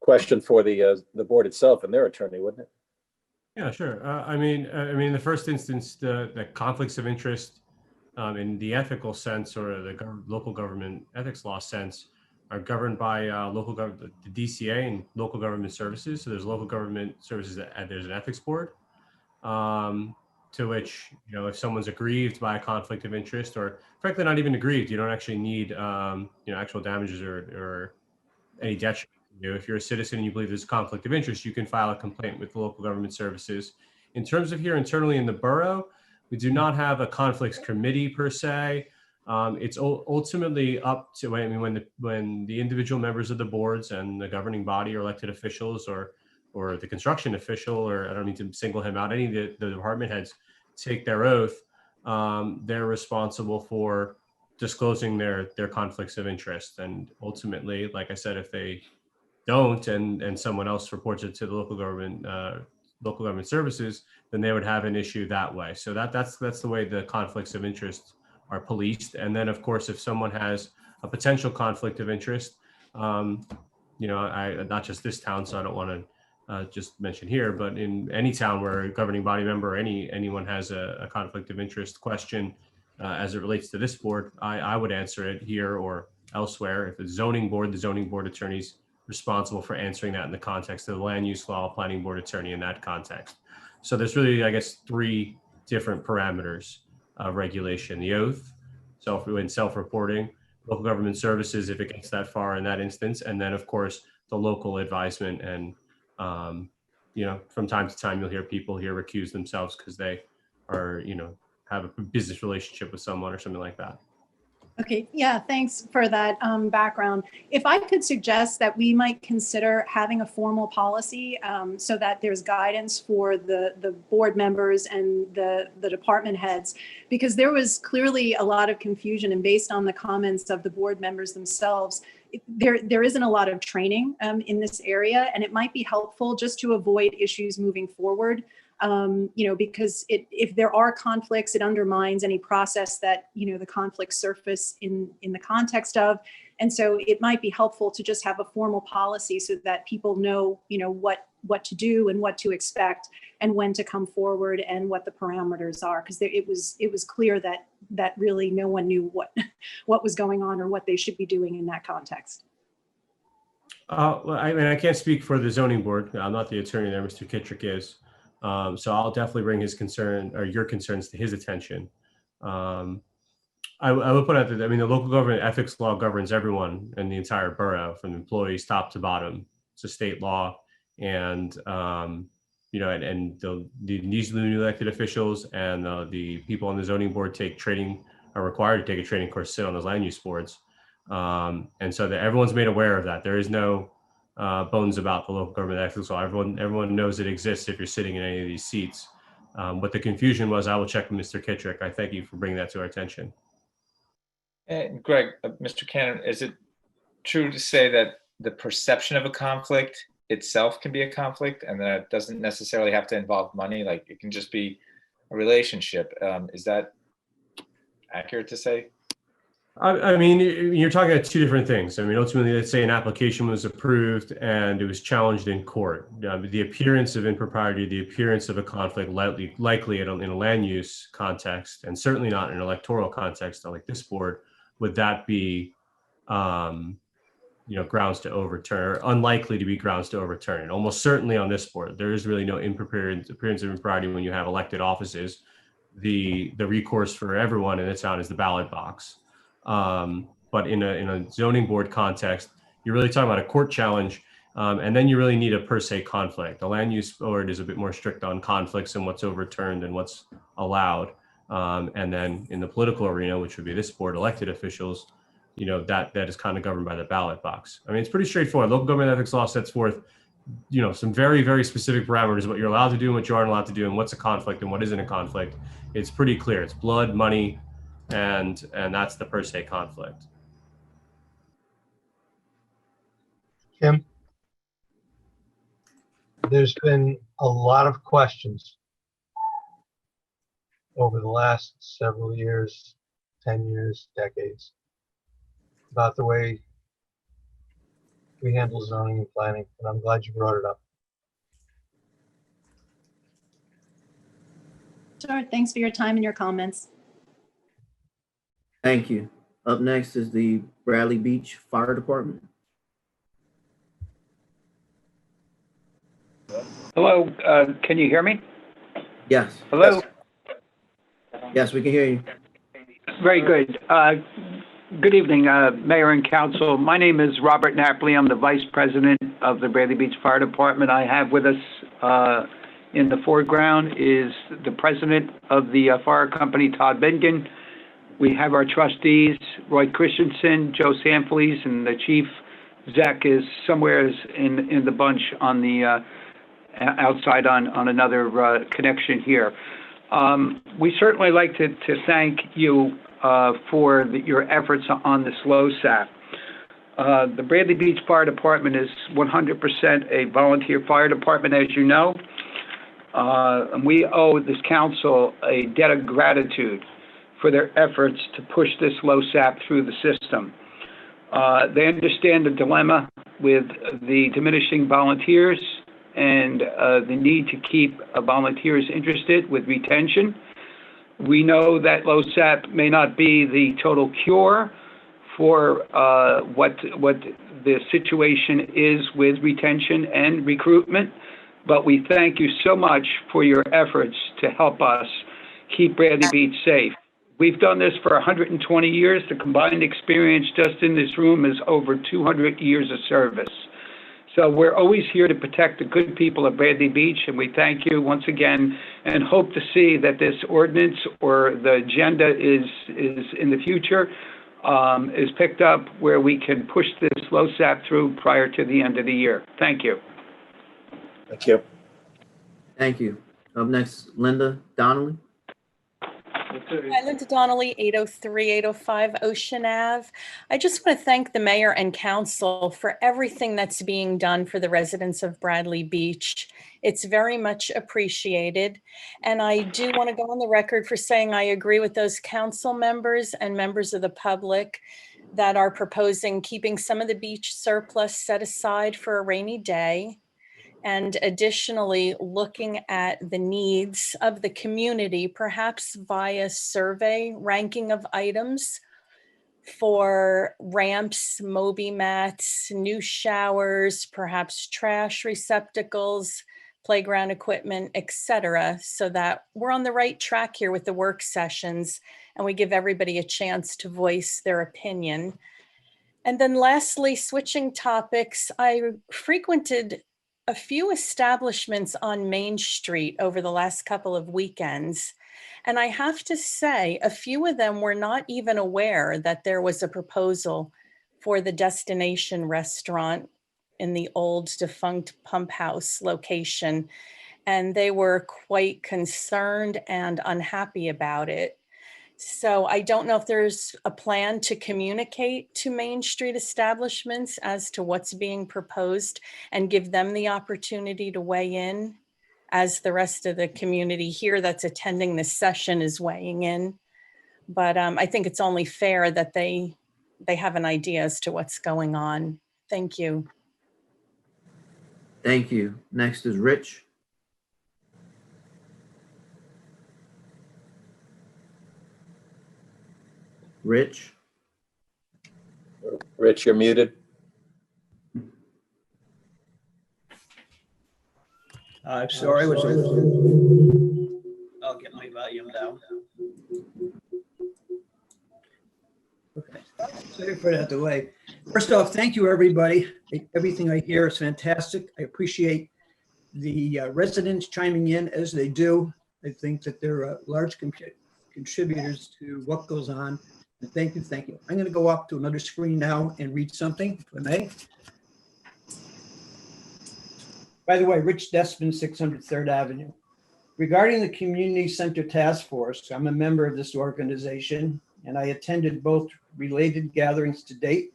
question for the board itself and their attorney, wouldn't it? Yeah, sure. I mean, in the first instance, the conflicts of interest in the ethical sense or the local government ethics law sense are governed by the DCA and local government services. So there's local government services, there's an ethics board to which, you know, if someone's aggrieved by a conflict of interest, or frankly, not even aggrieved, you don't actually need, you know, actual damages or any detriment. You know, if you're a citizen and you believe there's a conflict of interest, you can file a complaint with the local government services. In terms of here internally in the borough, we do not have a conflicts committee per se. It's ultimately up to, I mean, when the individual members of the boards and the governing body or elected officials or the construction official, or I don't mean to single him out, any of the department heads take their oath, they're responsible for disclosing their conflicts of interest. And ultimately, like I said, if they don't and someone else reports it to the local government services, then they would have an issue that way. So that's the way the conflicts of interest are policed. And then, of course, if someone has a potential conflict of interest, you know, not just this town, so I don't want to just mention here, but in any town where a governing body member or anyone has a conflict of interest question as it relates to this board, I would answer it here or elsewhere. If it's zoning board, the zoning board attorney's responsible for answering that in the context of the land use law, planning board attorney in that context. So there's really, I guess, three different parameters of regulation: the oath, self-reporting, local government services if it gets that far in that instance, and then of course the local advisement. And you know, from time to time you'll hear people here recuse themselves because they are, you know, have a business relationship with someone or something like that. Okay, yeah, thanks for that background. If I could suggest that we might consider having a formal policy so that there's guidance for the board members and the department heads, because there was clearly a lot of confusion, and based on the comments of the board members themselves, there isn't a lot of training in this area, and it might be helpful just to avoid issues moving forward. You know, because if there are conflicts, it undermines any process that, you know, the conflicts surface in the context of. And so it might be helpful to just have a formal policy so that people know, you know, what to do and what to expect and when to come forward and what the parameters are. Because it was clear that really no one knew what was going on or what they should be doing in that context. Well, I mean, I can't speak for the zoning board. I'm not the attorney there, Mr. Kittrick is. So I'll definitely bring his concern or your concerns to his attention. I would put out that, I mean, the local government ethics law governs everyone in the entire borough, from employees top to bottom. It's a state law, and you know, these are the new elected officials, and the people on the zoning board are required to take a training course, sit on those land use boards, and so that everyone's made aware of that. There is no bones about the local government ethics law. Everyone knows it exists if you're sitting in any of these seats. What the confusion was, I will check with Mr. Kittrick. I thank you for bringing that to our attention. And Greg, Mr. Cannon, is it true to say that the perception of a conflict itself can be a conflict, and that it doesn't necessarily have to involve money? Like, it can just be a relationship. Is that accurate to say? I mean, you're talking about two different things. I mean, ultimately, let's say an application was approved and it was challenged in court. The appearance of impropriety, the appearance of a conflict, likely in a land use context, and certainly not in an electoral context like this board, would that be, grounds to overturn, or unlikely to be grounds to overturn? And almost certainly on this board, there is really no appearance of impropriety when you have elected offices. The recourse for everyone in the town is the ballot box. But in a zoning board context, you're really talking about a court challenge, and then you really need a per se conflict. The land use board is a bit more strict on conflicts and what's overturned and what's allowed. And then in the political arena, which would be this board, elected officials, that is kind of governed by the ballot box. I mean, it's pretty straightforward. Local government ethics law sets forth, some very, very specific parameters, what you're allowed to do and what you aren't allowed to do, and what's a conflict and what isn't a conflict. It's pretty clear. It's blood, money, and that's the per se conflict. Kim, there's been a lot of questions over the last several years, 10 years, decades, about the way we handle zoning and planning, and I'm glad you brought it up. Sure, thanks for your time and your comments. Thank you. Up next is the Bradley Beach Fire Department. Hello, can you hear me? Yes. Hello? Yes, we can hear you. Very good. Good evening, Mayor and Council. My name is Robert Napoli. I'm the Vice President of the Bradley Beach Fire Department. I have with us in the foreground is the President of the fire company, Todd Bingen. We have our trustees, Roy Christensen, Joe Sanfeliz, and the Chief, Zach, is somewhere in the bunch on the outside on another connection here. We certainly like to thank you for your efforts on this LoSAP. The Bradley Beach Fire Department is 100% a volunteer fire department, as you know. And we owe this council a debt of gratitude for their efforts to push this LoSAP through the system. They understand the dilemma with the diminishing volunteers and the need to keep volunteers interested with retention. We know that LoSAP may not be the total cure for what the situation is with retention and recruitment, but we thank you so much for your efforts to help us keep Bradley Beach safe. We've done this for 120 years. The combined experience just in this room is over 200 years of service. So we're always here to protect the good people of Bradley Beach, and we thank you once again and hope to see that this ordinance or the agenda is in the future is picked up where we can push this LoSAP through prior to the end of the year. Thank you. Thank you. Thank you. Up next, Linda Donnelly. Hi, Linda Donnelly, 803, 805 Ocean Ave. I just want to thank the mayor and council for everything that's being done for the residents of Bradley Beach. It's very much appreciated. And I do want to go on the record for saying I agree with those council members and members of the public that are proposing keeping some of the beach surplus set aside for a rainy day. And additionally, looking at the needs of the community, perhaps via survey ranking of items for ramps, Moby mats, new showers, perhaps trash receptacles, playground equipment, etc., so that we're on the right track here with the work sessions and we give everybody a chance to voice their opinion. And then lastly, switching topics, I frequented a few establishments on Main Street over the last couple of weekends. And I have to say, a few of them were not even aware that there was a proposal for the destination restaurant in the old defunct pump house location. And they were quite concerned and unhappy about it. So I don't know if there's a plan to communicate to Main Street establishments as to what's being proposed and give them the opportunity to weigh in as the rest of the community here that's attending this session is weighing in. But I think it's only fair that they have an idea as to what's going on. Thank you. Thank you. Next is Rich. Rich. Rich, you're muted. I'm sorry, I'll get my volume down. Okay, sorry for that delay. First off, thank you, everybody. Everything I hear is fantastic. I appreciate the residents chiming in as they do. I think that they're large contributors to what goes on. And thank you, thank you. I'm going to go up to another screen now and read something, if I may. By the way, Rich Despin, 600 3rd Avenue. Regarding the Community Center Task Force, I'm a member of this organization, and I attended both related gatherings to date.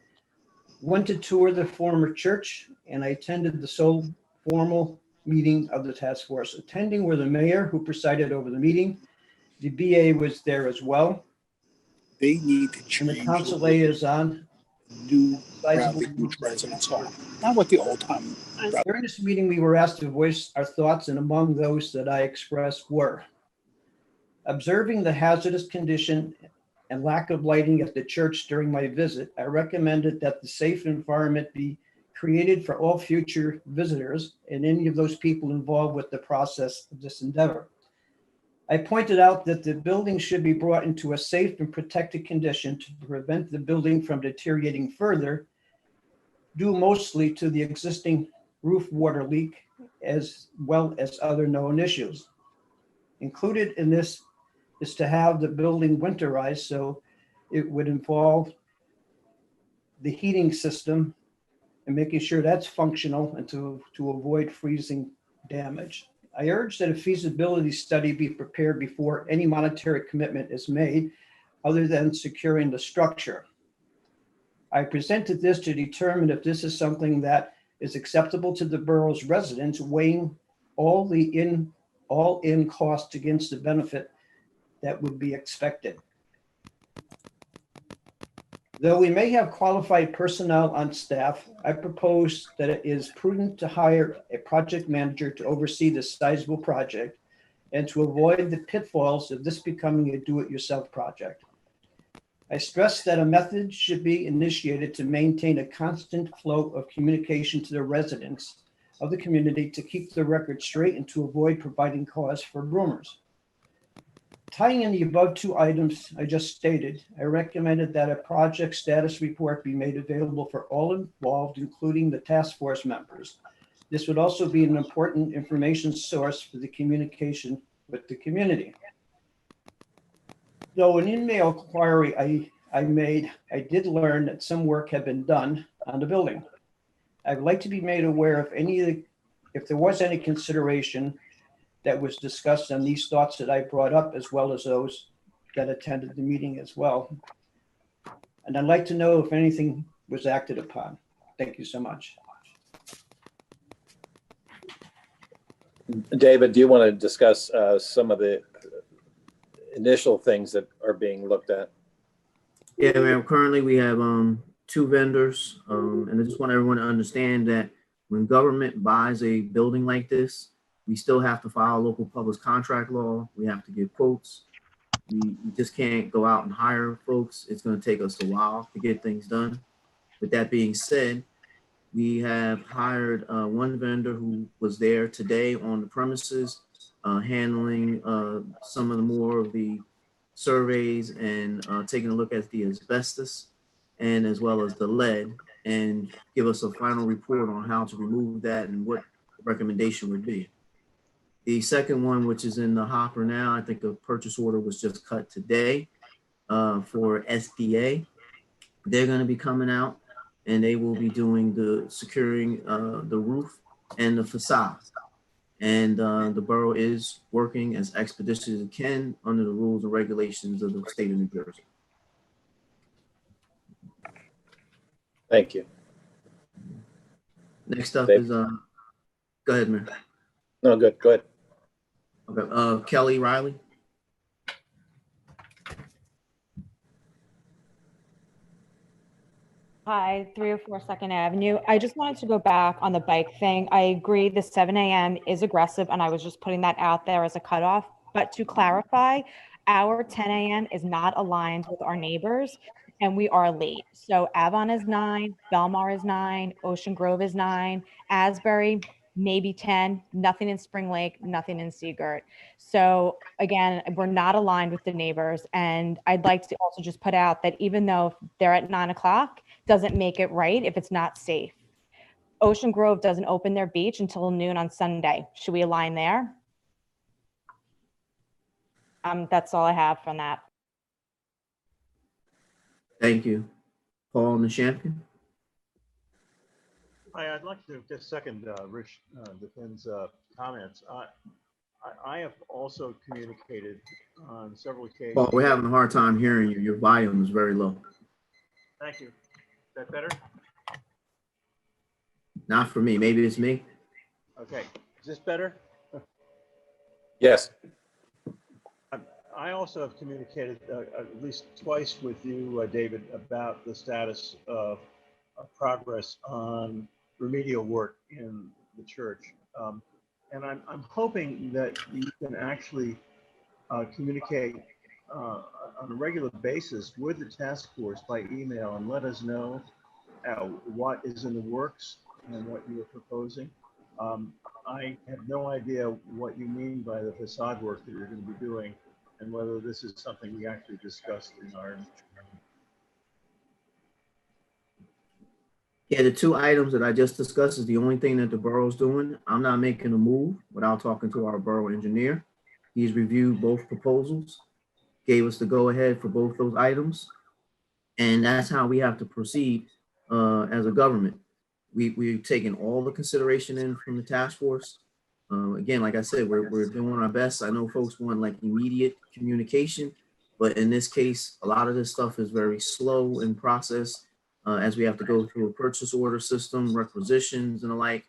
Went to tour the former church, and I attended the sole formal meeting of the task force. Attending were the mayor, who presided over the meeting. The BA was there as well. They need to change and the council liaison. New Bradley Beach residents are, not what the old time. During this meeting, we were asked to voice our thoughts, and among those that I expressed were observing the hazardous condition and lack of lighting at the church during my visit. I recommended that the safe environment be created for all future visitors and any of those people involved with the process of this endeavor. I pointed out that the building should be brought into a safe and protected condition to prevent the building from deteriorating further, due mostly to the existing roof water leak, as well as other known issues. Included in this is to have the building winterized, so it would involve the heating system and making sure that's functional and to avoid freezing damage. I urge that a feasibility study be prepared before any monetary commitment is made, other than securing the structure. I presented this to determine if this is something that is acceptable to the borough's residents, weighing all in costs against the benefit that would be expected. Though we may have qualified personnel on staff, I propose that it is prudent to hire a project manager to oversee this sizable project and to avoid the pitfalls of this becoming a do-it-yourself project. I stress that a method should be initiated to maintain a constant flow of communication to the residents of the community to keep the record straight and to avoid providing cause for rumors. Tying in the above two items I just stated, I recommended that a project status report be made available for all involved, including the task force members. This would also be an important information source for the communication with the community. Though an email inquiry I made, I did learn that some work had been done on the building. I'd like to be made aware if there was any consideration that was discussed on these thoughts that I brought up, as well as those that attended the meeting as well. And I'd like to know if anything was acted upon. Thank you so much. David, do you want to discuss some of the initial things that are being looked at? Yeah, ma'am. Currently, we have 2 vendors, and I just want everyone to understand that when government buys a building like this, we still have to follow local public contract law. We have to give quotes. We just can't go out and hire folks. It's going to take us a while to get things done. With that being said, We have hired one vendor who was there today on the premises, handling some of the more of the surveys and taking a look at the asbestos and as well as the lead, and give us a final report on how to remove that and what the recommendation would be. The second one, which is in the hopper now, I think a purchase order was just cut today for SDA. They're going to be coming out and they will be doing the securing the roof and the facade. And the borough is working as expeditiously as it can under the rules and regulations of the state of New Jersey. Thank you. Next up Dave? is, go ahead, Mayor. No, good. Go ahead. Okay, Kelly Riley. Hi, 304 Second Avenue. I just wanted to go back on the bike thing. I agree the 7 a.m. is aggressive, and I was just putting that out there as a cutoff. But to clarify, our 10 a.m. is not aligned with our neighbors, and we are late. So Avon is 9, Belmar is 9, Ocean Grove is 9, Asbury, maybe 10, nothing in Spring Lake, nothing in Seagirt. So again, we're not aligned with the neighbors. And I'd like to also just put out that even though they're at 9 o'clock, doesn't make it right if it's not safe. Ocean Grove doesn't open their beach until noon on Sunday. Should we align there? That's all I have from that. Thank you. Paul Nishampkin. Hi, I'd like to just second Rich DeFinn's comments. I have also communicated on several occasions. Paul, we're having a hard time hearing you. Your volume is very low. Thank you. Is that better? Not for me. Maybe it's me. Okay. Is this better? Yes. I also have communicated at least twice with you, David, about the status of progress on remedial work in the church. And I'm hoping that you can actually communicate on a regular basis with the task force by email and let us know what is in the works and what you are proposing. I have no idea what you mean by the facade work that you're going to be doing and whether this is something we actually discussed in our. Yeah, the two items that I just discussed is the only thing that the borough's doing. I'm not making a move without talking to our borough engineer. He's reviewed both proposals, gave us the go-ahead for both those items. And that's how we have to proceed as a government. We've taken all the consideration in from the task force. Again, like I said, we're doing our best. I know folks want like immediate communication, but in this case, a lot of this stuff is very slow in process as we have to go through a purchase order system, requisitions and the like,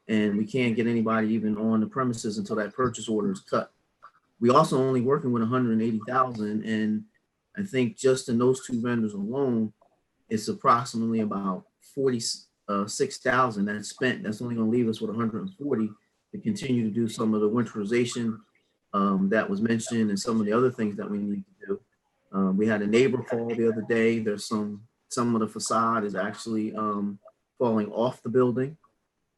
and we can't get anybody even on the premises until that purchase order is cut. We also only working with 180,000, and I think just in those two vendors alone, it's approximately about 46,000 that's spent. That's only going to leave us with 140 to continue to do some of the winterization that was mentioned and some of the other things that we need to do. We had a neighbor call the other day. There's some of the facade is actually falling off the building.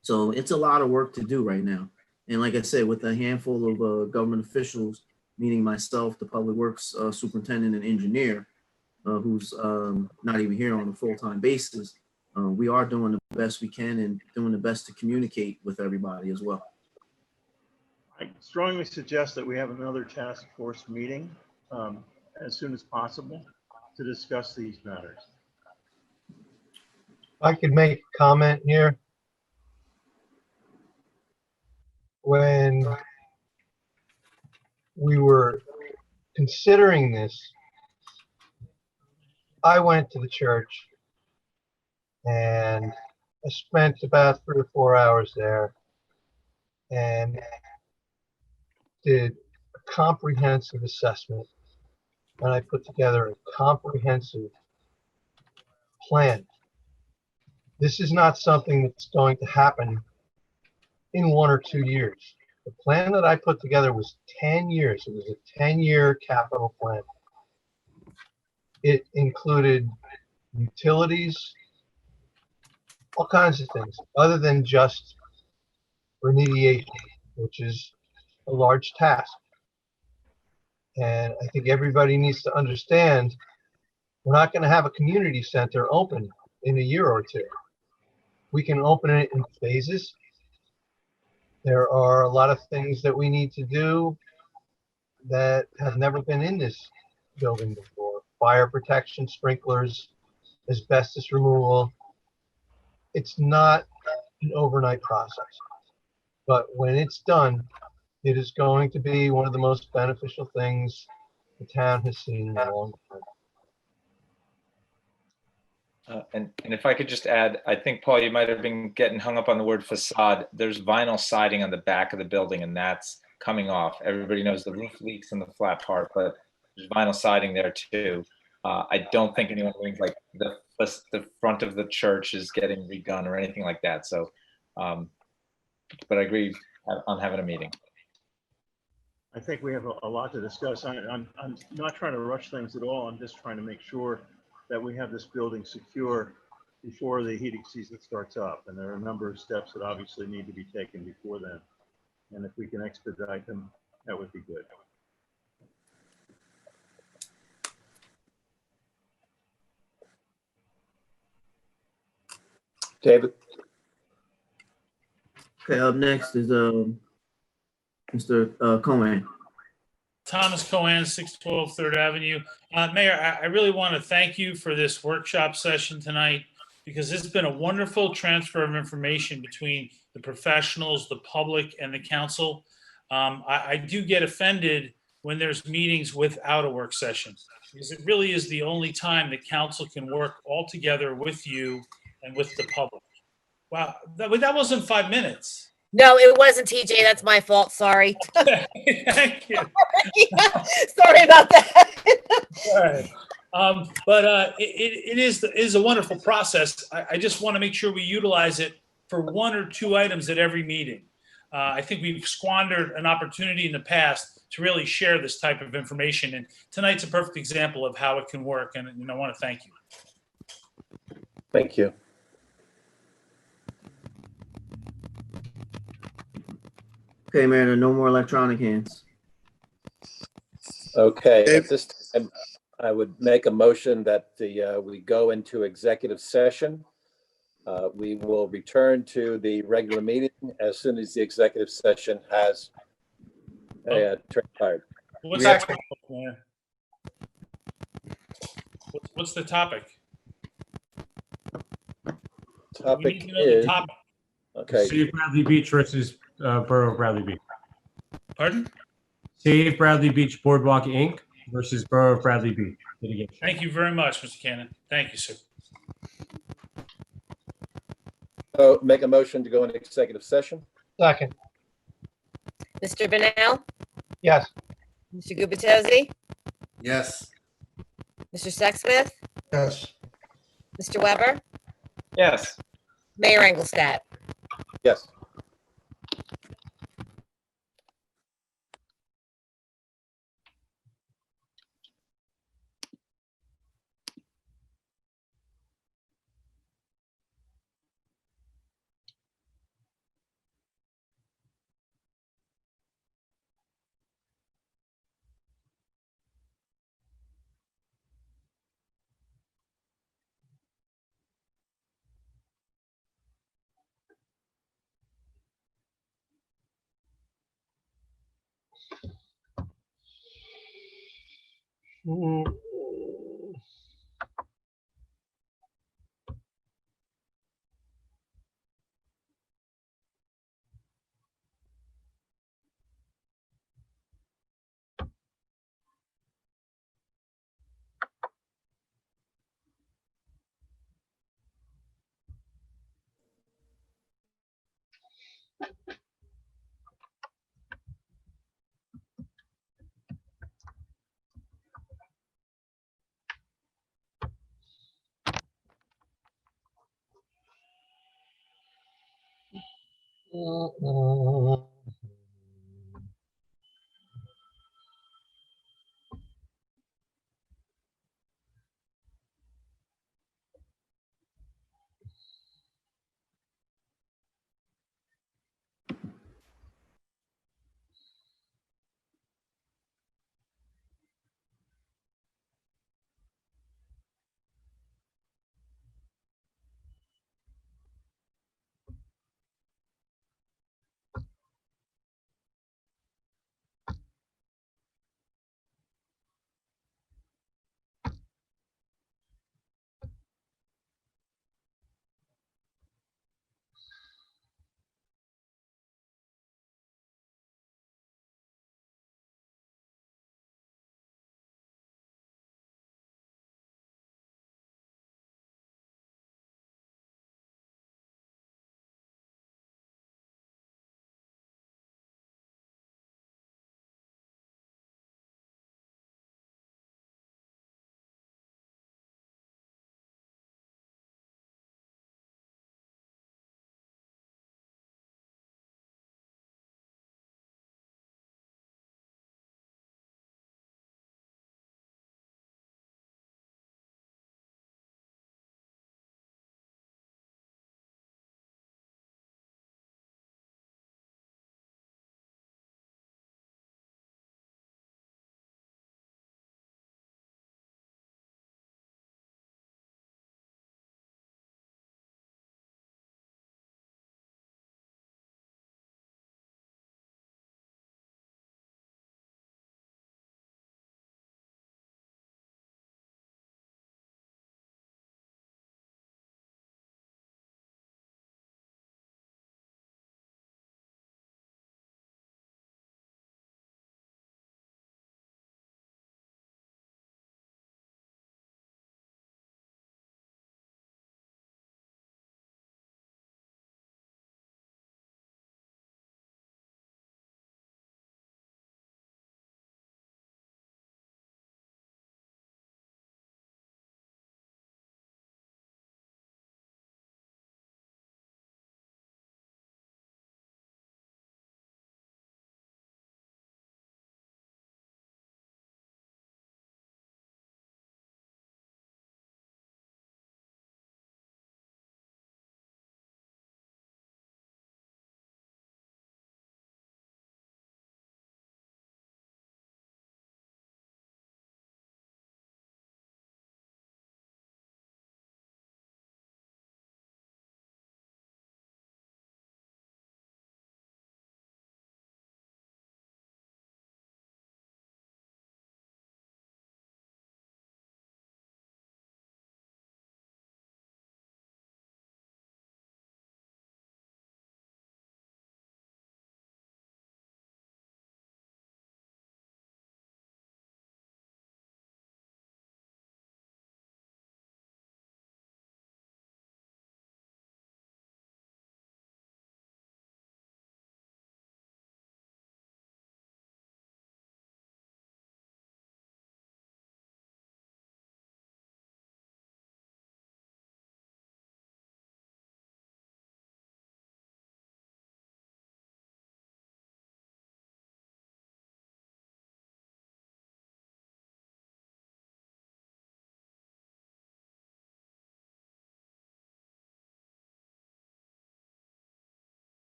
So it's a lot of work to do right now. And like I said, with a handful of government officials, meaning myself, the public works superintendent and engineer, who's not even here on a full-time basis, we are doing the best we can and doing the best to communicate with everybody as well. I strongly suggest that we have another task force meeting as soon as possible to discuss these matters. If I could make a comment here. When we were considering this, I went to the church and I spent about 3 or 4 hours there and did a comprehensive assessment, and I put together a comprehensive plan. This is not something that's going to happen in 1 or 2 years. The plan that I put together was 10 years. It was a 10-year capital plan. It included utilities, all kinds of things other than just remediation, which is a large task. And I think everybody needs to understand we're not going to have a community center open in a year or two. We can open it in phases. There are a lot of things that we need to do that have never been in this building before. Fire protection, sprinklers, asbestos removal. It's not an overnight process. But when it's done, it is going to be one of the most beneficial things the town has seen in a long time. And if I could just add, I think, Paul, you might have been getting hung up on the word facade. There's vinyl siding on the back of the building, and that's coming off. Everybody knows the roof leaks in the flat part, but there's vinyl siding there too. I don't think anyone thinks like the front of the church is getting redone or anything like that. So, but I agree on having a meeting. I think we have a lot to discuss. I'm not trying to rush things at all. I'm just trying to make sure that we have this building secure before the heating season starts up. And there are a number of steps that obviously need to be taken before then. And if we can expedite them, that would be good. David? Okay, up next is Mr. Cohen. Thomas Cohen, 612 3rd Avenue. Mayor, I really want to thank you for this workshop session tonight because it's been a wonderful transfer of information between the professionals, the public, and the council. I do get offended when there's meetings without a work session because it really is the only time the council can work all together with you and with the public. Wow, that wasn't 5 minutes. No, it wasn't, TJ. That's my fault. Sorry. Thank you. Sorry about that. All right. But it is a wonderful process. I just want to make sure we utilize it for 1 or 2 items at every meeting. I think we've squandered an opportunity in the past to really share this type of information. And tonight's a perfect example of how it can work. And I want to thank you. Thank you. Okay, Mayor, no more electronic hands. Okay, at this time, I would make a motion that we go into executive session. We will return to the regular meeting as soon as the executive session has transpired. What's the topic, Mayor? What's the topic? Topic We need to know the is, topic. okay, Save Bradley Beach versus Borough of Bradley Beach. Pardon? Save Bradley Beach Boardwalk Inc. versus Borough of Bradley Beach litigation. Thank you very much, Mr. Cannon. Thank you, sir. so make a motion to go into executive session. Second, Mr. Benel, yes. Mr. Gubatose, Yes. Mr. Sexsmith, Yes. Mr. Weber, Yes. Mayor Engelstad. Yes.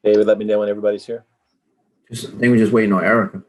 David, let me know when everybody's here. I think we're just waiting on Erica.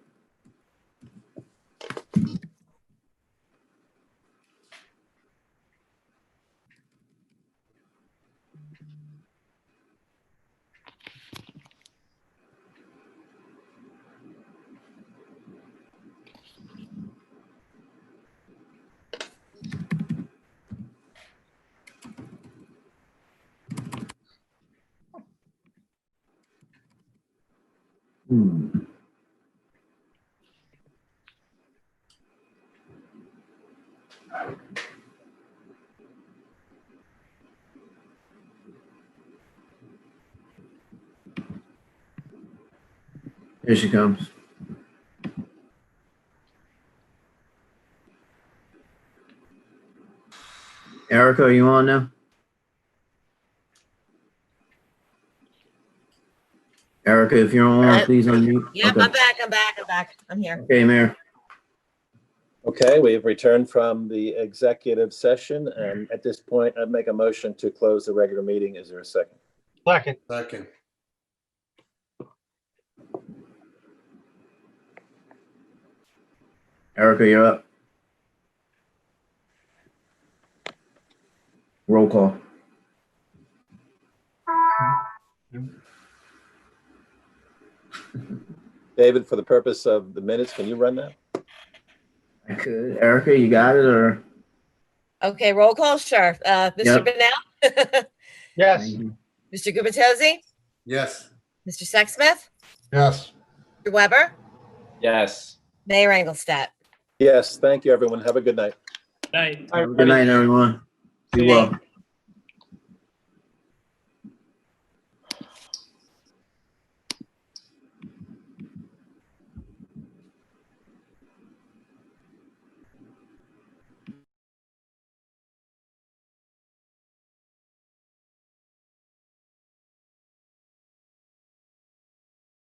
Here she comes. Erica, are you on now? Erica, if you're on, please unmute. Yep, Okay. I'm back. I'm here. Okay, Mayor. Okay, we've returned from the executive session, and at this point, I'd make a motion to close the regular meeting. Is there a second? Second. Second. Erica, you're up. Roll call. David, for the purpose of the minutes, can you run that? I could. Erica, you got it, or? Okay, roll call, sure. Mr. Yep. Bennell? Yes. Mr. Gubatose? Yes. Mr. Sexsmith? Yes. Mr. Weber? Yes. Mayor Engelstad? Yes, thank you, everyone. Have a good night. Night. Good night, everyone. Be well.